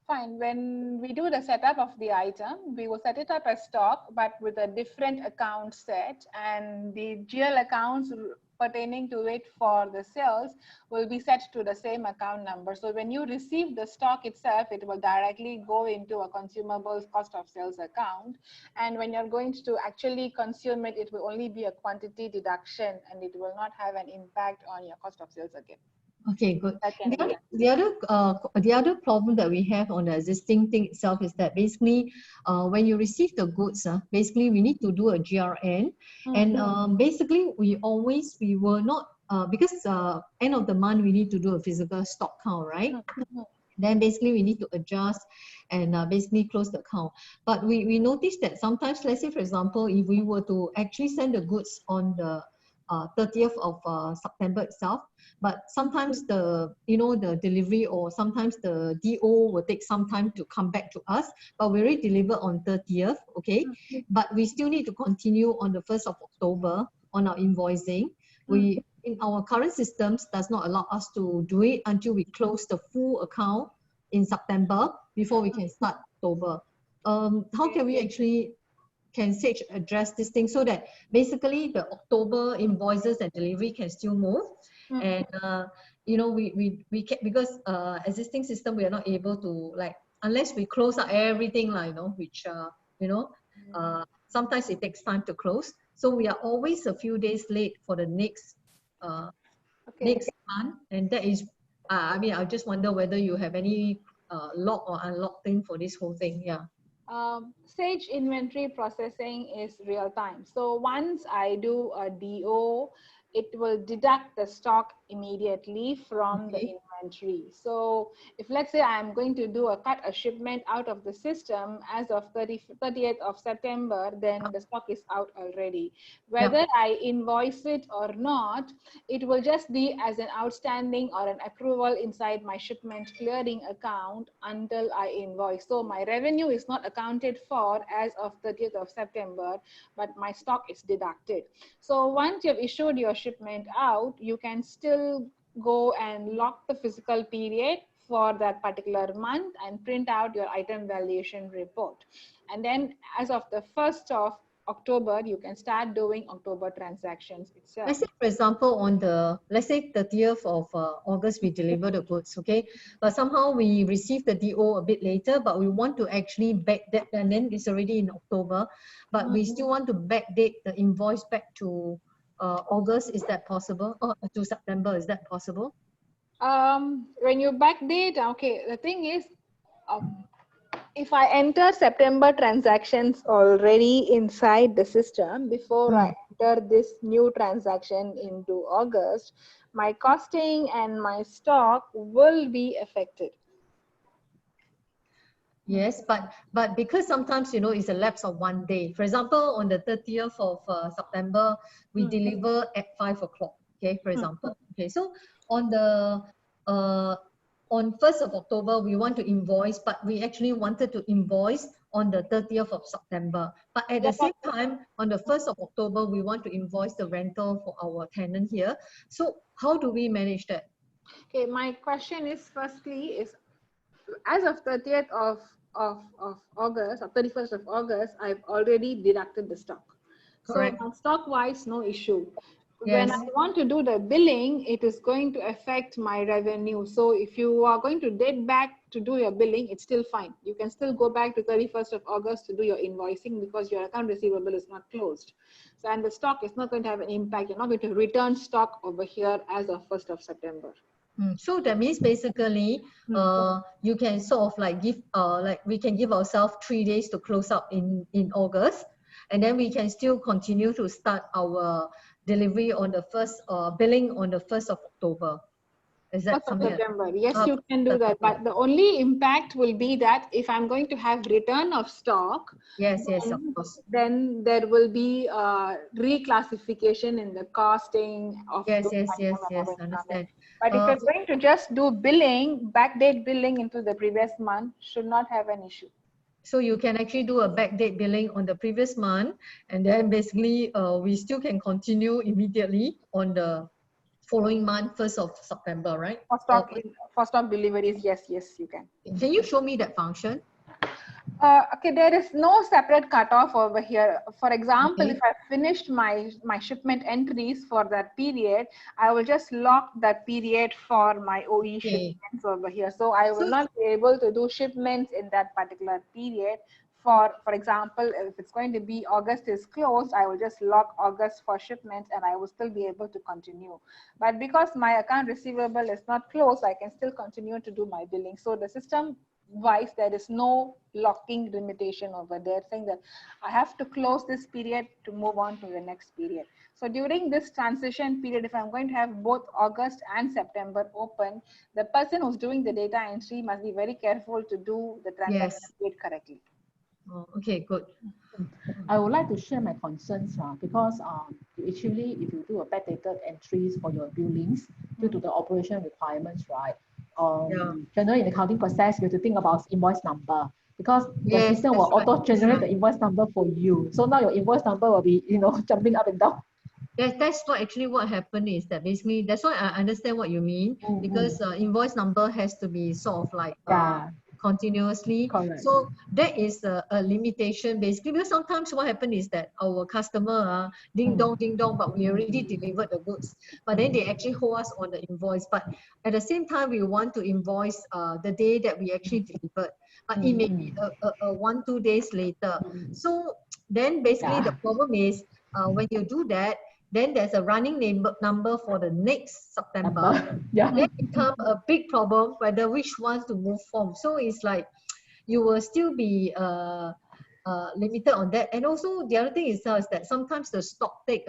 fine. When we do the setup of the item, we will set it up as stock, but with a different account set, and the GL accounts pertaining to it for the sales will be set to the same account number. So when you receive the stock itself, it will directly go into a consumables cost of sales account. And when you're going to actually consume it, it will only be a quantity deduction, and it will not have an impact on your cost of sales again. Okay, good. That can be The other problem that we have on the existing thing itself is that basically, when you receive the goods, basically we need to do a GRN, and basically we will not because end of the month we need to do a physical stock count, right? Then basically we need to adjust and basically close the account. But we noticed that sometimes, let's say for example, if we were to actually send the goods on the 30th of September itself, but sometimes the the delivery or sometimes the DO will take some time to come back to us, but we already deliver on 30th, okay, but we still need to continue on the 1st of October on our invoicing. We in our current systems does not allow us to do it until we close the full account in September before we can start October. How can we actually can Sage address this thing so that basically the October invoices and delivery can still move, and we can, because existing system we are not able to, like, unless we close out everything, like which sometimes it takes time to close, so we are always a few days late for the next next month, and that is I mean, I just wonder whether you have any lock or unlock thing for this whole thing. Yeah. Sage inventory processing is real time. So once I do a DO, it will deduct the stock immediately from the inventory. So if let's say I'm going to do cut a shipment out of the system as of 30th of September, then the stock is out already. Whether I invoice it or not, it will just be as an outstanding or an approval inside my shipment clearing account until I invoice. So my revenue is not accounted for as of 30th of September, but my stock is deducted. So once you've issued your shipment out, you can still go and lock the physical period for that particular month and print out your item valuation report. And then as of the 1st of October, you can start doing October transactions itself. Let's say, for example, on the, let's say 30th of August, we deliver the goods, okay? But somehow we receive the DO a bit later, but we want to actually backdate, and then it's already in October, but we still want to backdate the invoice back to August. Is that possible? Or to September, is that possible? When you backdate, okay, the thing is, if I enter September transactions already inside the system before I enter this new transaction into August, my costing and my stock will be affected. Yes, but because sometimes, you know, it's a lapse of 1 day. For example, on the 30th of September, we deliver at 5 o'clock, okay, for example. Okay, so on the on 1st of October, we want to invoice, but we actually wanted to invoice on the 30th of September. But at the same time, on the 1st of October, we want to invoice the rental for our tenant here. So how do we manage that? Okay, my question is, firstly, is as of 30th of August or 31st of August, I've already deducted the stock. Correct. So my stock wise, no issue. Yes. When I want to do the billing, it is going to affect my revenue. So if you are going to date back to do your billing, it's still fine. You can still go back to 31st of August to do your invoicing because your account receivable is not closed. So, and the stock is not going to have an impact. You're not going to return stock over here as of 1st of September. So that means basically, you can sort of like give, like we can give ourselves 3 days to close up in August, and then we can still continue to start our delivery on the first, billing on the 1st of October. Is that 1st of something? September. Yes, you can do that. But the only impact will be that if I'm going to have return of stock, yes, of course. Then there will be reclassification in the costing of yes, understand. But if you're going to just do billing, backdate billing into the previous month, should not have an issue. So you can actually do a backdate billing on the previous month, and then basically we still can continue immediately on the following month, 1st of September, right? For stock deliveries, yes, you can. Can you show me that function? Okay, there is no separate cutoff over here. For example, if I finished my shipment entries for that period, I will just lock that period for my OE shipments over here. So I will not be able to do shipments in that particular period. For example, if it's going to be August is closed, I will just lock August for shipments and I will still be able to continue. But because my account receivable is not closed, I can still continue to do my billing. So the system wise, there is no locking limitation over there saying that I have to close this period to move on to the next period. So during this transition period, if I'm going to have both August and September open, the person who's doing the data entry must be very careful to do the transaction date correctly. Oh, okay, good. I would like to share my concerns because actually, if you do a backdated entries for your billings due to the operation requirements, right? Generally, in the accounting process, you have to think about invoice number because the system will auto-generate the invoice number for you. So now your invoice number will be, jumping up and down. Yes, that's what happened is that basically, that's why I understand what you mean, because invoice number has to be sort of like continuously. Correct. So that is a limitation basically, because sometimes what happens is that our customer ding dong, but we already delivered the goods, but then they actually hold us on the invoice. But at the same time, we want to invoice the day that we actually delivered, but it may be 1-2 days later. So then basically the problem is when you do that, then there's a running number for the next September. Then become a big problem whether which ones to move from. So it's like you will still be limited on that. And also the other thing is that sometimes the stock take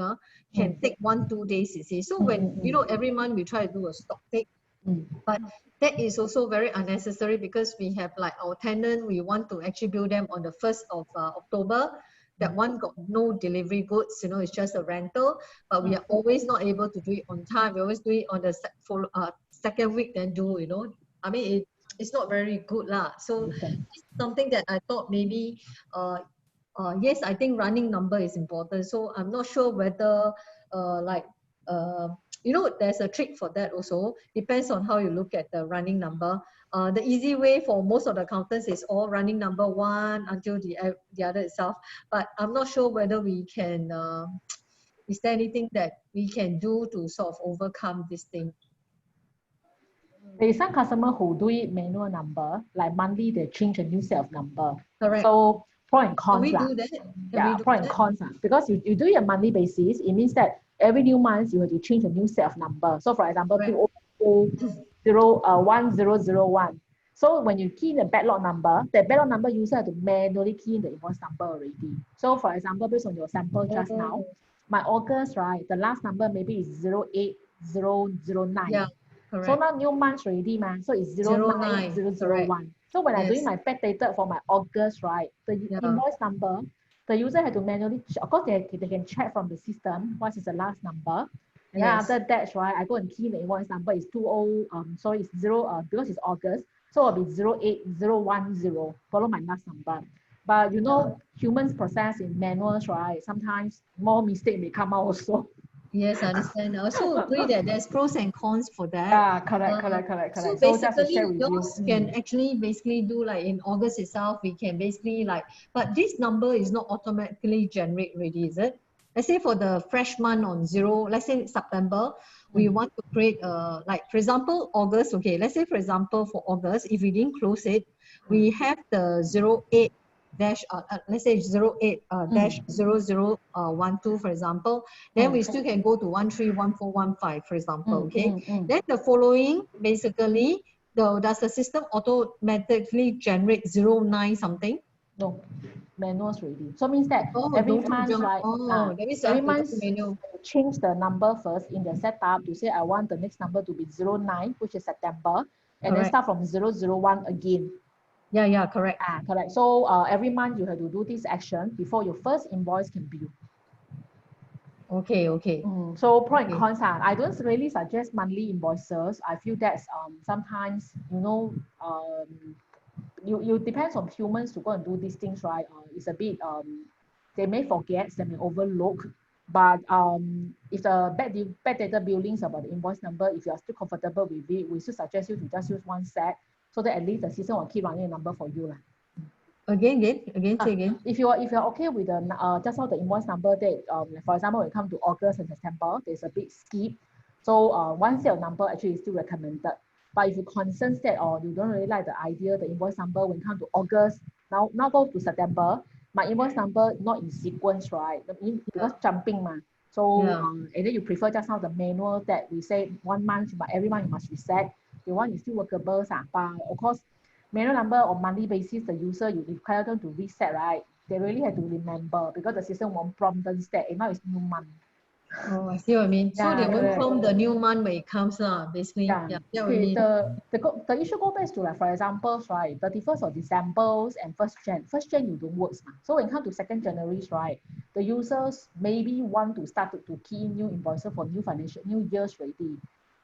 can take 1-2 days, you see. So when every month we try to do a stock take, but that is also very unnecessary because we have like our tenant, we want to actually bill them on the 1st of October. That one got no delivery goods, it's just a rental, but we are always not able to do it on time. We always do it on the second week, then do, I mean, it's not very good lah. So it's something that I thought maybe, yes, I think running number is important. So I'm not sure whether you know, there's a trick for that also. Depends on how you look at the running number. The easy way for most of the accountants is all running number one until the other itself. But I'm not sure whether we can, is there anything that we can do to sort of overcome this thing? There is some customer who do it manual number, like monthly they change a new set of number. Correct. So pro and Can cons we lah. do that? Pro and cons lah. Because you do it on monthly basis, it means that every new month you have to change a new set of number. So for example, 1001. So when you key in the backlog number, that backlog number user have to manually key in the invoice number already. So for example, based on your sample just now, my August, right, the last number maybe is 08009. Yeah, correct. So now new months already, man. So it's 09001. So when I'm doing my backdated for my August, right, the invoice number, the user had to manually, of course, they can check from the system what is the last number. And then after that, right, I go and key the invoice number is it's 0, because it's August. So it'll be 08010, follow my last number. But you know, humans process in manuals, right? Sometimes more mistake may come out also. Yes, I understand. I also agree that there's pros and cons for that. Yeah, correct. So So just to basically, share with yours you. can actually basically do like in August itself, we can basically like, but this number is not automatically generate ready, is it? Let's say for the fresh month on zero, let's say September, we want to create like, for example, August, okay, let's say for example, for August, if we didn't close it, we have the 08 dash, let's say 08 dash 0012, for example, then we still can go to 131415, for example, okay? Then the following, basically, does the system automatically generate 09 something? No, manuals already. So means that every don't month, right? that means every month manual. Change the number first in the setup to say I want the next number to be 09, which is September, and then start from 001 again. Yeah, correct. Correct. So every month you have to do this action before your first invoice can be. Okay. So pro and cons, I don't really suggest monthly invoices. I feel that sometimes, you know, you depends on humans to go and do these things, right? It's a bit they may forget, they may overlook. But if the backdated billings about the invoice number, if you are still comfortable with it, we still suggest you to just use one set, so that at least the system will keep running a number for you. Again, say again. If you're okay with the just now the invoice number that for example, when it comes to August and September, there's a big skip. So one set of number actually is still recommended. But if you're concerned that or you don't really like the idea, the invoice number when it comes to August, now go to September, my invoice number not in sequence, right? Because jumping ma. So and then you prefer just now the manual that we say 1 month, but every month you must reset. The one is still workable, but of course, manual number on monthly basis, the user you require them to reset, right? They really have to remember because the system won't prompt them that and now it's new month. Oh, I see what I mean. So they won't prompt the new month when it comes, basically. Okay, the issue go back to like, for example, right, 31st of December and 1st Jan you don't work. So when it comes to 2nd January, right, the users maybe want to start to key in new invoices for new year's ready.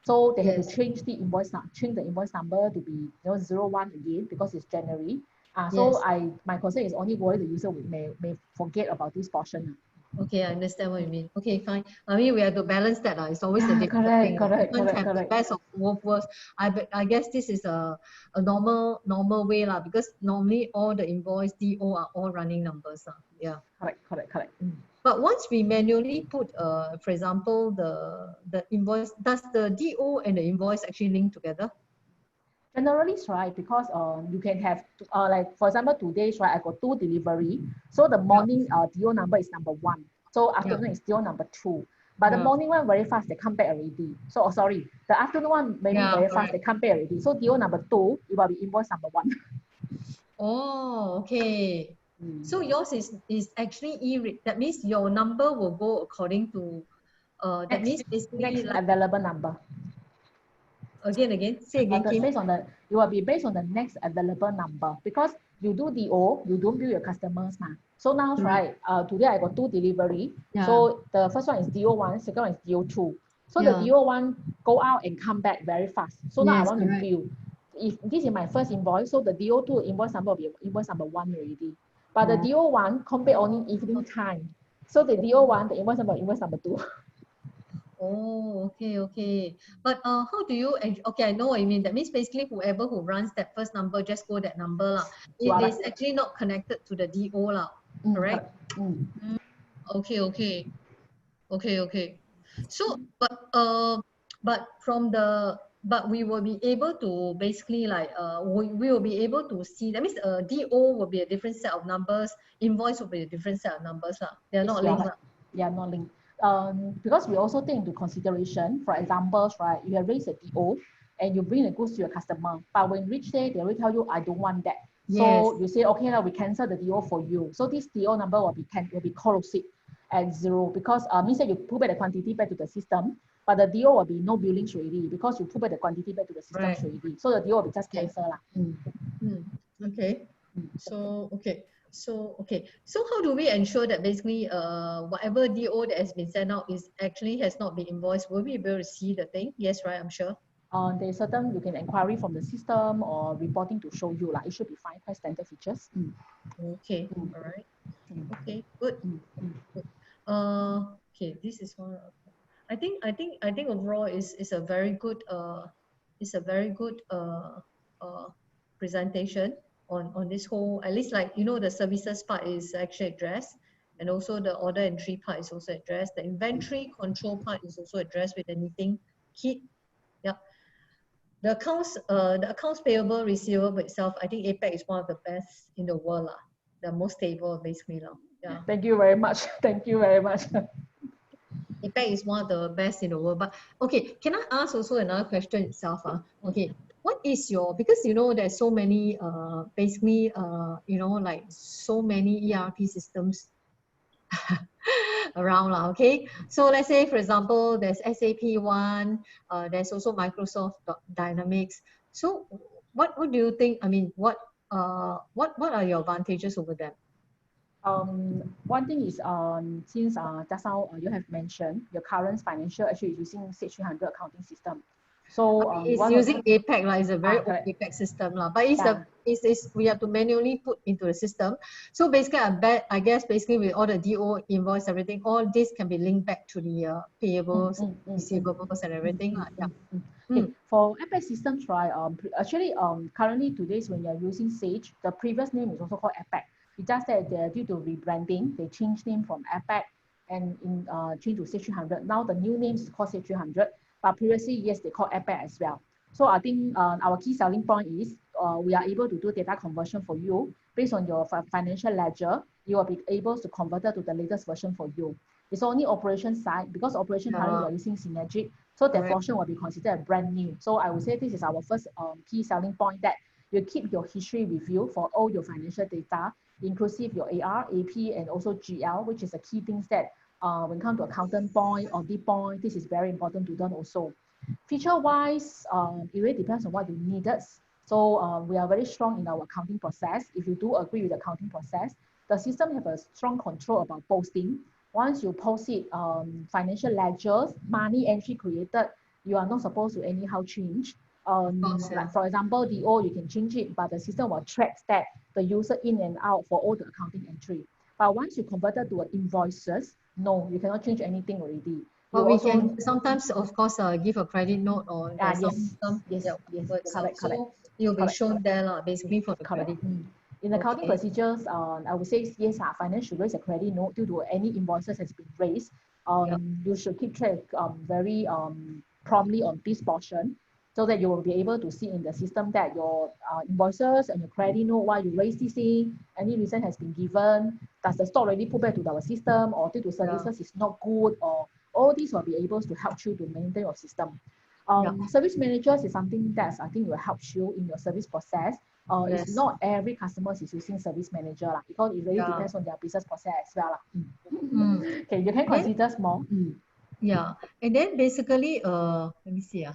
So they have to change the invoice number to be 01 again because it's January. So my concern is only worry the user may forget about this portion. Okay, I understand what you mean. Okay, fine. I mean, we have to balance that. It's always the difficult thing. Correct. The best of both worlds. I guess this is a normal way because normally all the invoice DO are all running numbers. Yeah. Correct. But once we manually put, for example, the invoice, does the DO and the invoice actually link together? Generally, right, because you can have like for example today's right, I got 2 delivery. So the morning DO number is number 1. So afternoon is DO number 2. But the morning one very fast, they come back already. So sorry, the afternoon one maybe very fast, they come back already. So DO number 2, it will be invoice number 1. Oh, okay. So yours is actually that means your number will go according to that means basically next available number. Again, say again. It will be based on the next available number because you do DO, you don't bill your customers. So now, right, today I got 2 delivery. So the first one is DO1, second one is DO2. So the DO1 go out and come back very fast. So now I want to bill. If this is my first invoice, so the DO2 invoice number will be invoice number 1 already. But the DO1 come back only evening time. So the DO1, the invoice number 2. Oh, okay, okay. But how do you, okay, I know what you mean. That means basically whoever who runs that first number, just go that number lah. It is actually not connected to the DO lah, correct? Okay, okay, okay, okay. So, but from the, but we will be able to basically like, we will be able to see, that means DO will be a different set of numbers, invoice will be a different set of numbers lah. They are not linked lah. Yeah, not linked. Because we also take into consideration, for examples, right, you have raised a DO and you bring the goods to your customer, but when reach there, they will tell you, I don't want that. Yes. So you say, okay, now we cancel the DO for you. So this DO number will be corrosive at 0 because means that you put back the quantity back to the system, but the DO will be no billings already because you put back the quantity back to the system already. So the DO will be just cancel lah. Okay. So okay. So okay. So how do we ensure that basically whatever DO that has been sent out is actually has not been invoiced? Will we be able to see the thing? Yes, right, I'm sure. There's certain you can inquiry from the system or reporting to show you like it should be fine, quite standard features. Okay, all right. Okay, good. Good. Okay, this is one. I think overall is a very good presentation on this whole, at least like, you know, the services part is actually addressed, and also the order entry part is also addressed. The inventory control part is also addressed with the knitting kit. Yeah. The accounts payable, receivable itself, I think APAC is one of the best in the world lah. The most stable basically lah. Yeah. Thank you very much. Thank you very much. APAC is one of the best in the world. But okay, can I ask also another question itself? Okay, what is your, because you know there's so many basically you know, like so many ERP systems around lah. Okay, so let's say for example there's SAP one, there's also Microsoft Dynamics. So what do you think, I mean, what are your advantages over them? One thing is since just now you have mentioned your current financial actually is using Sage 300 accounting system. So it's using APAC lah. It's a very old APAC system lah. But it's we have to manually put into the system. So basically, I guess basically with all the DO invoice, everything, all this can be linked back to the payables, receivables, and everything. Yeah. Okay. For APAC systems, right? Actually, currently today's when you're using Sage, the previous name is also called APAC. It's just that due to rebranding, they changed name from APAC and changed to Sage 300. Now the new name is called Sage 300, but previously, yes, they called APAC as well. So I think our key selling point is we are able to do data conversion for you based on your financial ledger. You will be able to convert it to the latest version for you. It's only operation side because operation currently we are using Synergic, so that portion will be considered brand new. So I would say this is our first key selling point, that you keep your history with you for all your financial data, inclusive your AR, AP, and also GL, which is the key things that when it comes to accountant point or D point, this is very important to them also. Feature-wise, it really depends on what you needed. So we are very strong in our accounting process. If you do agree with the accounting process, the system have a strong control about posting. Once you post it, financial ledgers, money entry created, you are not supposed to anyhow change. Like for example, DO, you can change it, but the system will track that the user in and out for all the accounting entry. But once you convert it to invoices, no, you cannot change anything already. But we can sometimes, of course, give a credit note or yes, correct. So it will be shown there, basically for the credit. In accounting procedures, I would say yes, finance should raise a credit note due to any invoices has been raised. You should keep track very promptly on this portion, so that you will be able to see in the system that your invoices and your credit note, why you raise this thing, any reason has been given, does the stock already put back to our system, or due to services is not good, or all these will be able to help you to maintain your system. Service managers is something that I think will help you in your service process. It's not every customer is using service manager because it really depends on their business process as well. Okay, you can consider small. Yeah, and then basically, let me see.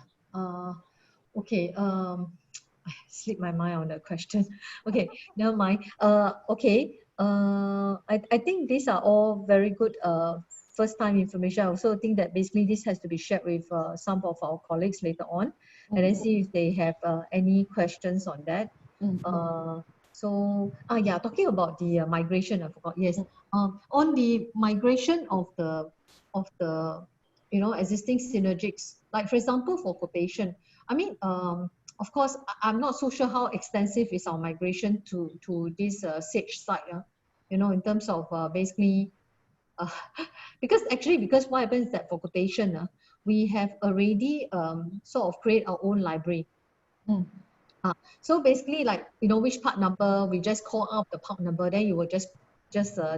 Okay, I slipped my mind on that question. Okay, never mind. Okay, I think these are all very good first time information. I also think that basically this has to be shared with some of our colleagues later on, and then see if they have any questions on that. So talking about the migration, I forgot. Yes, on the migration of the existing synergics. Like for example, for quotation, I mean, of course, I'm not so sure how extensive is our migration to this Sage site, in terms of basically, uh, because what happens is that for quotation, we have already sort of create our own library. Mm. So basically, like, which part number, we just call out the part number, then you will just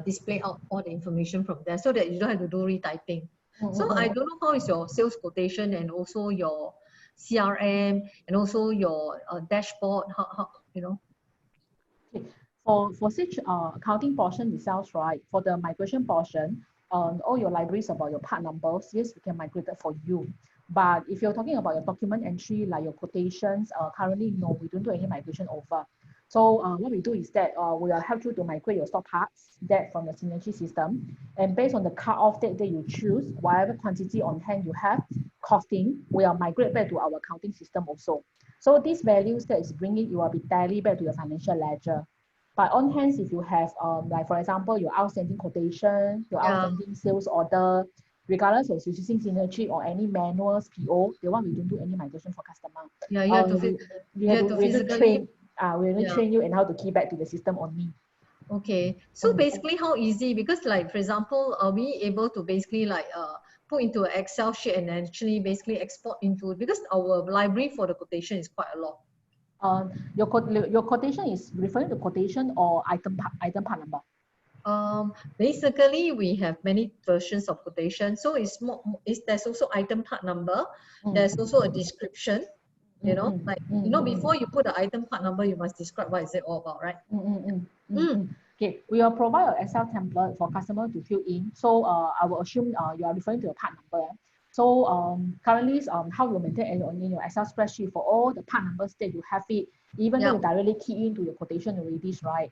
display out all the information from there so that you don't have to do retyping. So I don't know how is your sales quotation and also your CRM and also your dashboard, how. Okay. For such accounting portion itself, right? For the migration portion, all your libraries about your part numbers, yes, we can migrate it for you. But if you're talking about your document entry, like your quotations, currently, no, we don't do any migration over. So what we do is that we will help you to migrate your stock parts that from the synergy system. And based on the cut-off date that you choose, whatever quantity on hand you have, costing, we will migrate back to our accounting system also. So these values that is bringing, you will be tally back to your financial ledger. But on hand, if you have, like for example, your outstanding quotation, your Yeah. outstanding sales order, regardless of using synergy or any manuals, PO, the one we don't do any migration for customer. Yeah, you have to we have to physically train. We have to Yeah. train you and how to key back to the system only. Okay, so basically how easy, because like for example, are we able to basically like put into an Excel sheet and actually basically export into, because our library for the quotation is quite a lot. Your quotation is referring to quotation or item part number? Basically we have many versions of quotation, so there's also item part number, there's also a description, before you put the item part number, you must describe what is it all about, right? Okay, we will provide an Excel template for customer to fill in. So I will assume you are referring to a part number. So currently, how you maintain in your Excel spreadsheet for all the part numbers that you have it, even though you directly key into your quotation already, right?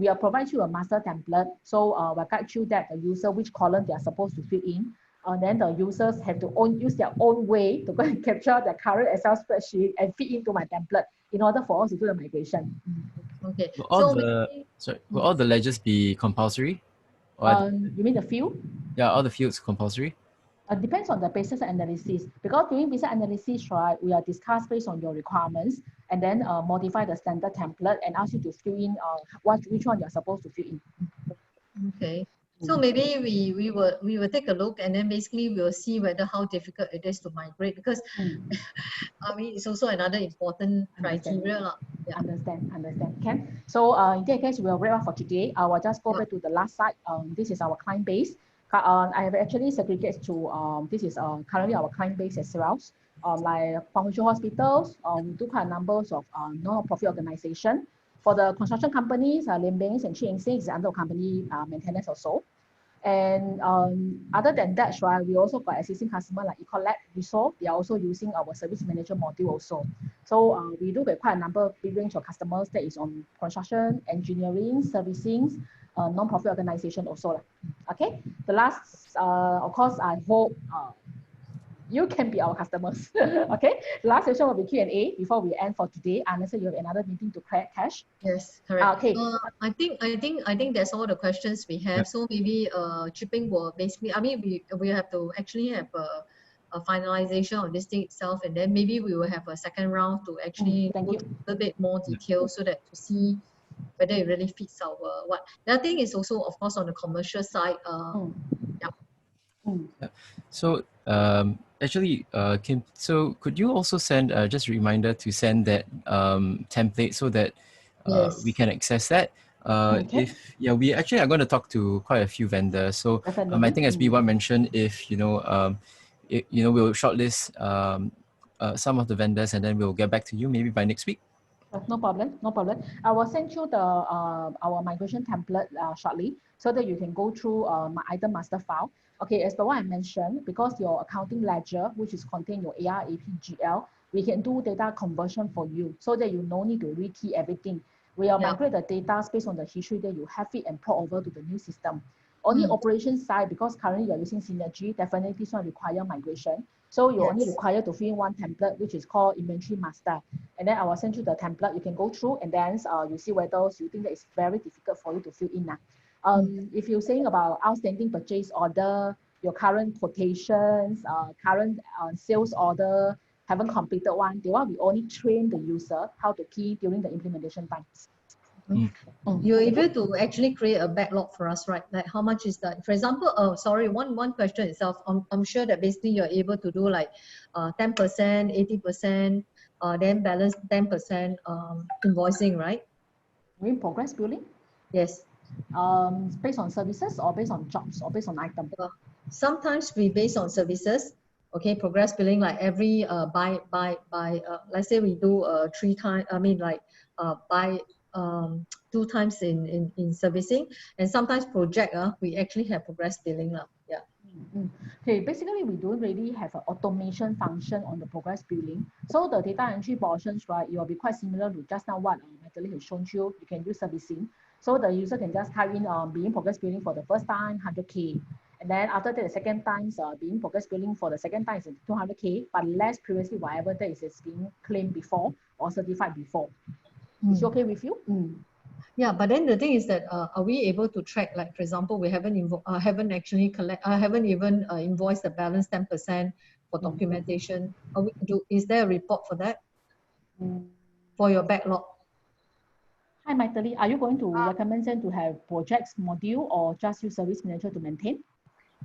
We will provide you a master template. So we'll guide you that the user, which column they are supposed to fill in. And then the users have to use their own way to go and capture the current Excel spreadsheet and feed into my template in order for us to do the migration. Okay. Will all the ledgers be compulsory? You mean the field? Yeah, all the fields compulsory? Depends on the business analysis. Because during business analysis, right, we are discussed based on your requirements and then modify the standard template and ask you to fill in which one you're supposed to fill in. Okay. So maybe we will take a look and then basically we'll see whether how difficult it is to migrate, because I mean it's also another important criteria. Yeah. Understand. Can. So in that case, we'll wrap up for today. I will just go back to the last slide. This is our client base. I have actually segregated to this is currently our client base as well. Like pharmaceutical hospitals, we do quite numbers of non-profit organization. For the construction companies, Lian Bing's and Chi Eng is under company maintenance also. And other than that, right, we also got existing customer like Ecolab, Resolve. They are also using our service manager module also. So we do get quite a number of big range of customers that is on construction, engineering, servicing, non-profit organization also. Okay. The last, of course, I hope you can be our customers. Okay. The last session will be Q&A before we end for today. Unless you have another meeting to cash. Yes, correct. Okay. I think that's all the questions we have. Yep. So maybe Chipping will basically, I mean, we have to actually have a finalization of this thing itself, and then maybe we will have a second round to actually go into a little bit more detail so that to see whether it really fits our what. The other thing is also, of course, on the commercial side. Yeah. So actually, Kim, so could you also send just a reminder to send that template so that we can access that? We actually are going to talk to quite a few vendors. So I think as B1 mentioned, if we'll shortlist some of the vendors and then we'll get back to you maybe by next week. No problem. I will send you the our migration template shortly so that you can go through my item master file. Okay, as the one I mentioned, because your accounting ledger, which is contain your AR, AP, GL, we can do data conversion for you so that you no need to rekey everything. We will migrate the data based on the history that you have it and port over to the new system. On the operation side, because currently you're using Synergy, definitely this one require migration. So you only require to fill in one template, which is called inventory master. And then I will send you the template. You can go through and then you see whether you think that it's very difficult for you to fill in. If you're saying about outstanding purchase order, your current quotations, current sales order, haven't completed one. They want we only train the user how to key during the implementation times. You're able to actually create a backlog for us, right? Like how much is that? For example, sorry, one question itself. I'm sure that basically you're able to do like 10%, 80%, then balance 10% invoicing, right? You mean progress billing? Yes. Based on services or based on jobs or based on item? Sometimes we based on services. Okay, progress billing like every by let's say we do 3 times. I mean like by 2 times in servicing, and sometimes project we actually have progress billing lah. Yeah. Okay, basically we don't really have an automation function on the progress billing. So the data entry portions, right, it will be quite similar to just now what Natalie has shown you. You can use servicing. So the user can just type in being progress billing for the first time, 100K. And then after that, the second time, being progress billing for the second time is 200K, but less previously whatever that is being claimed before or certified before. Is it okay with you? Yeah, but then the thing is that are we able to track, like for example, we haven't actually haven't even invoiced the balance 10% for documentation. Is there a report for that for your backlog? Hi, Natalie. Are you going to recommend them to have projects module or just use service manager to maintain?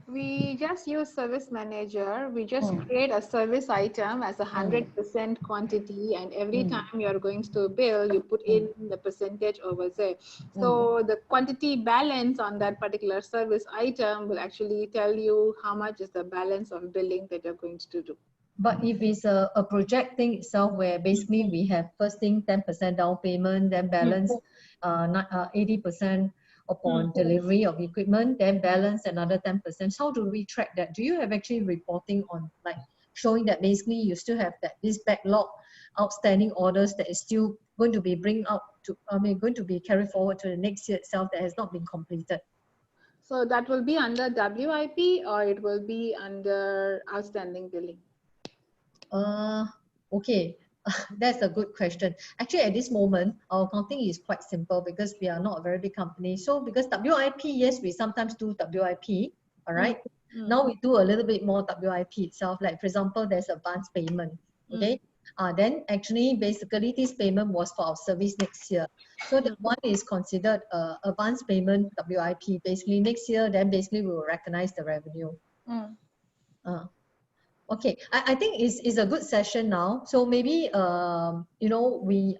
We just use service manager. We just create a service item as 100% quantity, and every time you're going to bill, you put in the percentage over there. So the quantity balance on that particular service item will actually tell you how much is the balance of billing that you're going to do. But if it's a project thing itself, where basically we have first thing 10% down payment, then balance 80% upon delivery of equipment, then balance another 10%. How do we track that? Do you have actually reporting on like showing that basically you still have this backlog outstanding orders that is still going to be going to be carried forward to the next year itself that has not been completed? So that will be under WIP or it will be under outstanding billing? Okay. That's a good question. Actually, at this moment, our accounting is quite simple because we are not a very big company. So because WIP, yes, we sometimes do WIP, all right? Now we do a little bit more WIP itself. Like for example, there's advance payment, okay? Then actually, basically, this payment was for our service next year. So that one is considered advance payment WIP. Basically, next year, then basically we will recognize the revenue. Okay, I think it's a good session now. So maybe you know, we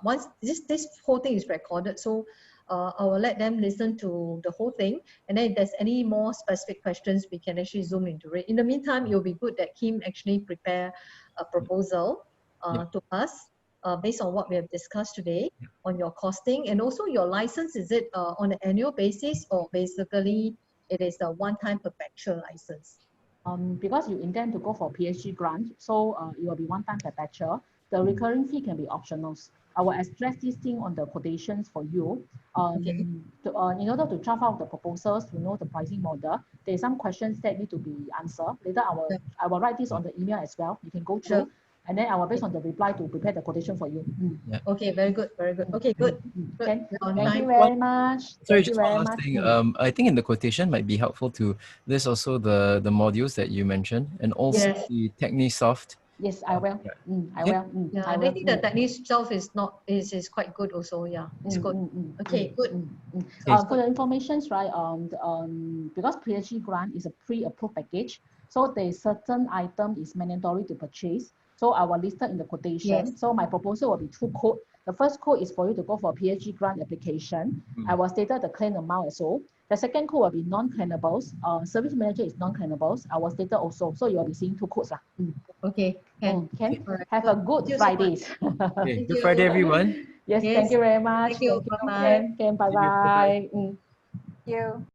once this whole thing is recorded, so I will let them listen to the whole thing, and then if there's any more specific questions, we can actually zoom into it. In the meantime, it'll be good that Kim actually prepare a proposal to us based on what we have discussed today on your costing, and also your license. Is it on an annual basis, or basically it is a one-time perpetual license? Because you intend to go for PhD grant, so it will be one-time perpetual. The recurring fee can be optional. I will address this thing on the quotations for you. In order to draft out the proposals to know the pricing model, there are some questions that need to be answered. Later, I will write this on the email as well. You can go through. And then I will based on the reply to prepare the quotation for you. Okay, very good, very good. Okay, good. Okay. Thank you very much. Sorry, just one last thing. I think in the quotation might be helpful to list also the modules that you mentioned and also the Technisoft. Yes, I will. I will. Yeah, I think the Technisoft is quite good also. Yeah, it's good. Okay, good. For the informations, right? Because PhD grant is a pre-approved package, so the certain item is mandatory to purchase. So I will list it in the quotation. So my proposal will be 2 quotes. The first quote is for you to go for PhD grant application. I will state the claim amount as well. The second quote will be non-claimables. Service manager is non-claimables. I will state also. So you will be seeing 2 quotes. Okay. Okay. Have a good Friday. Okay. Good Friday, everyone. Yes, thank you very much. Thank you. Bye-bye. Bye-bye. Bye-bye. Bye. Thank you.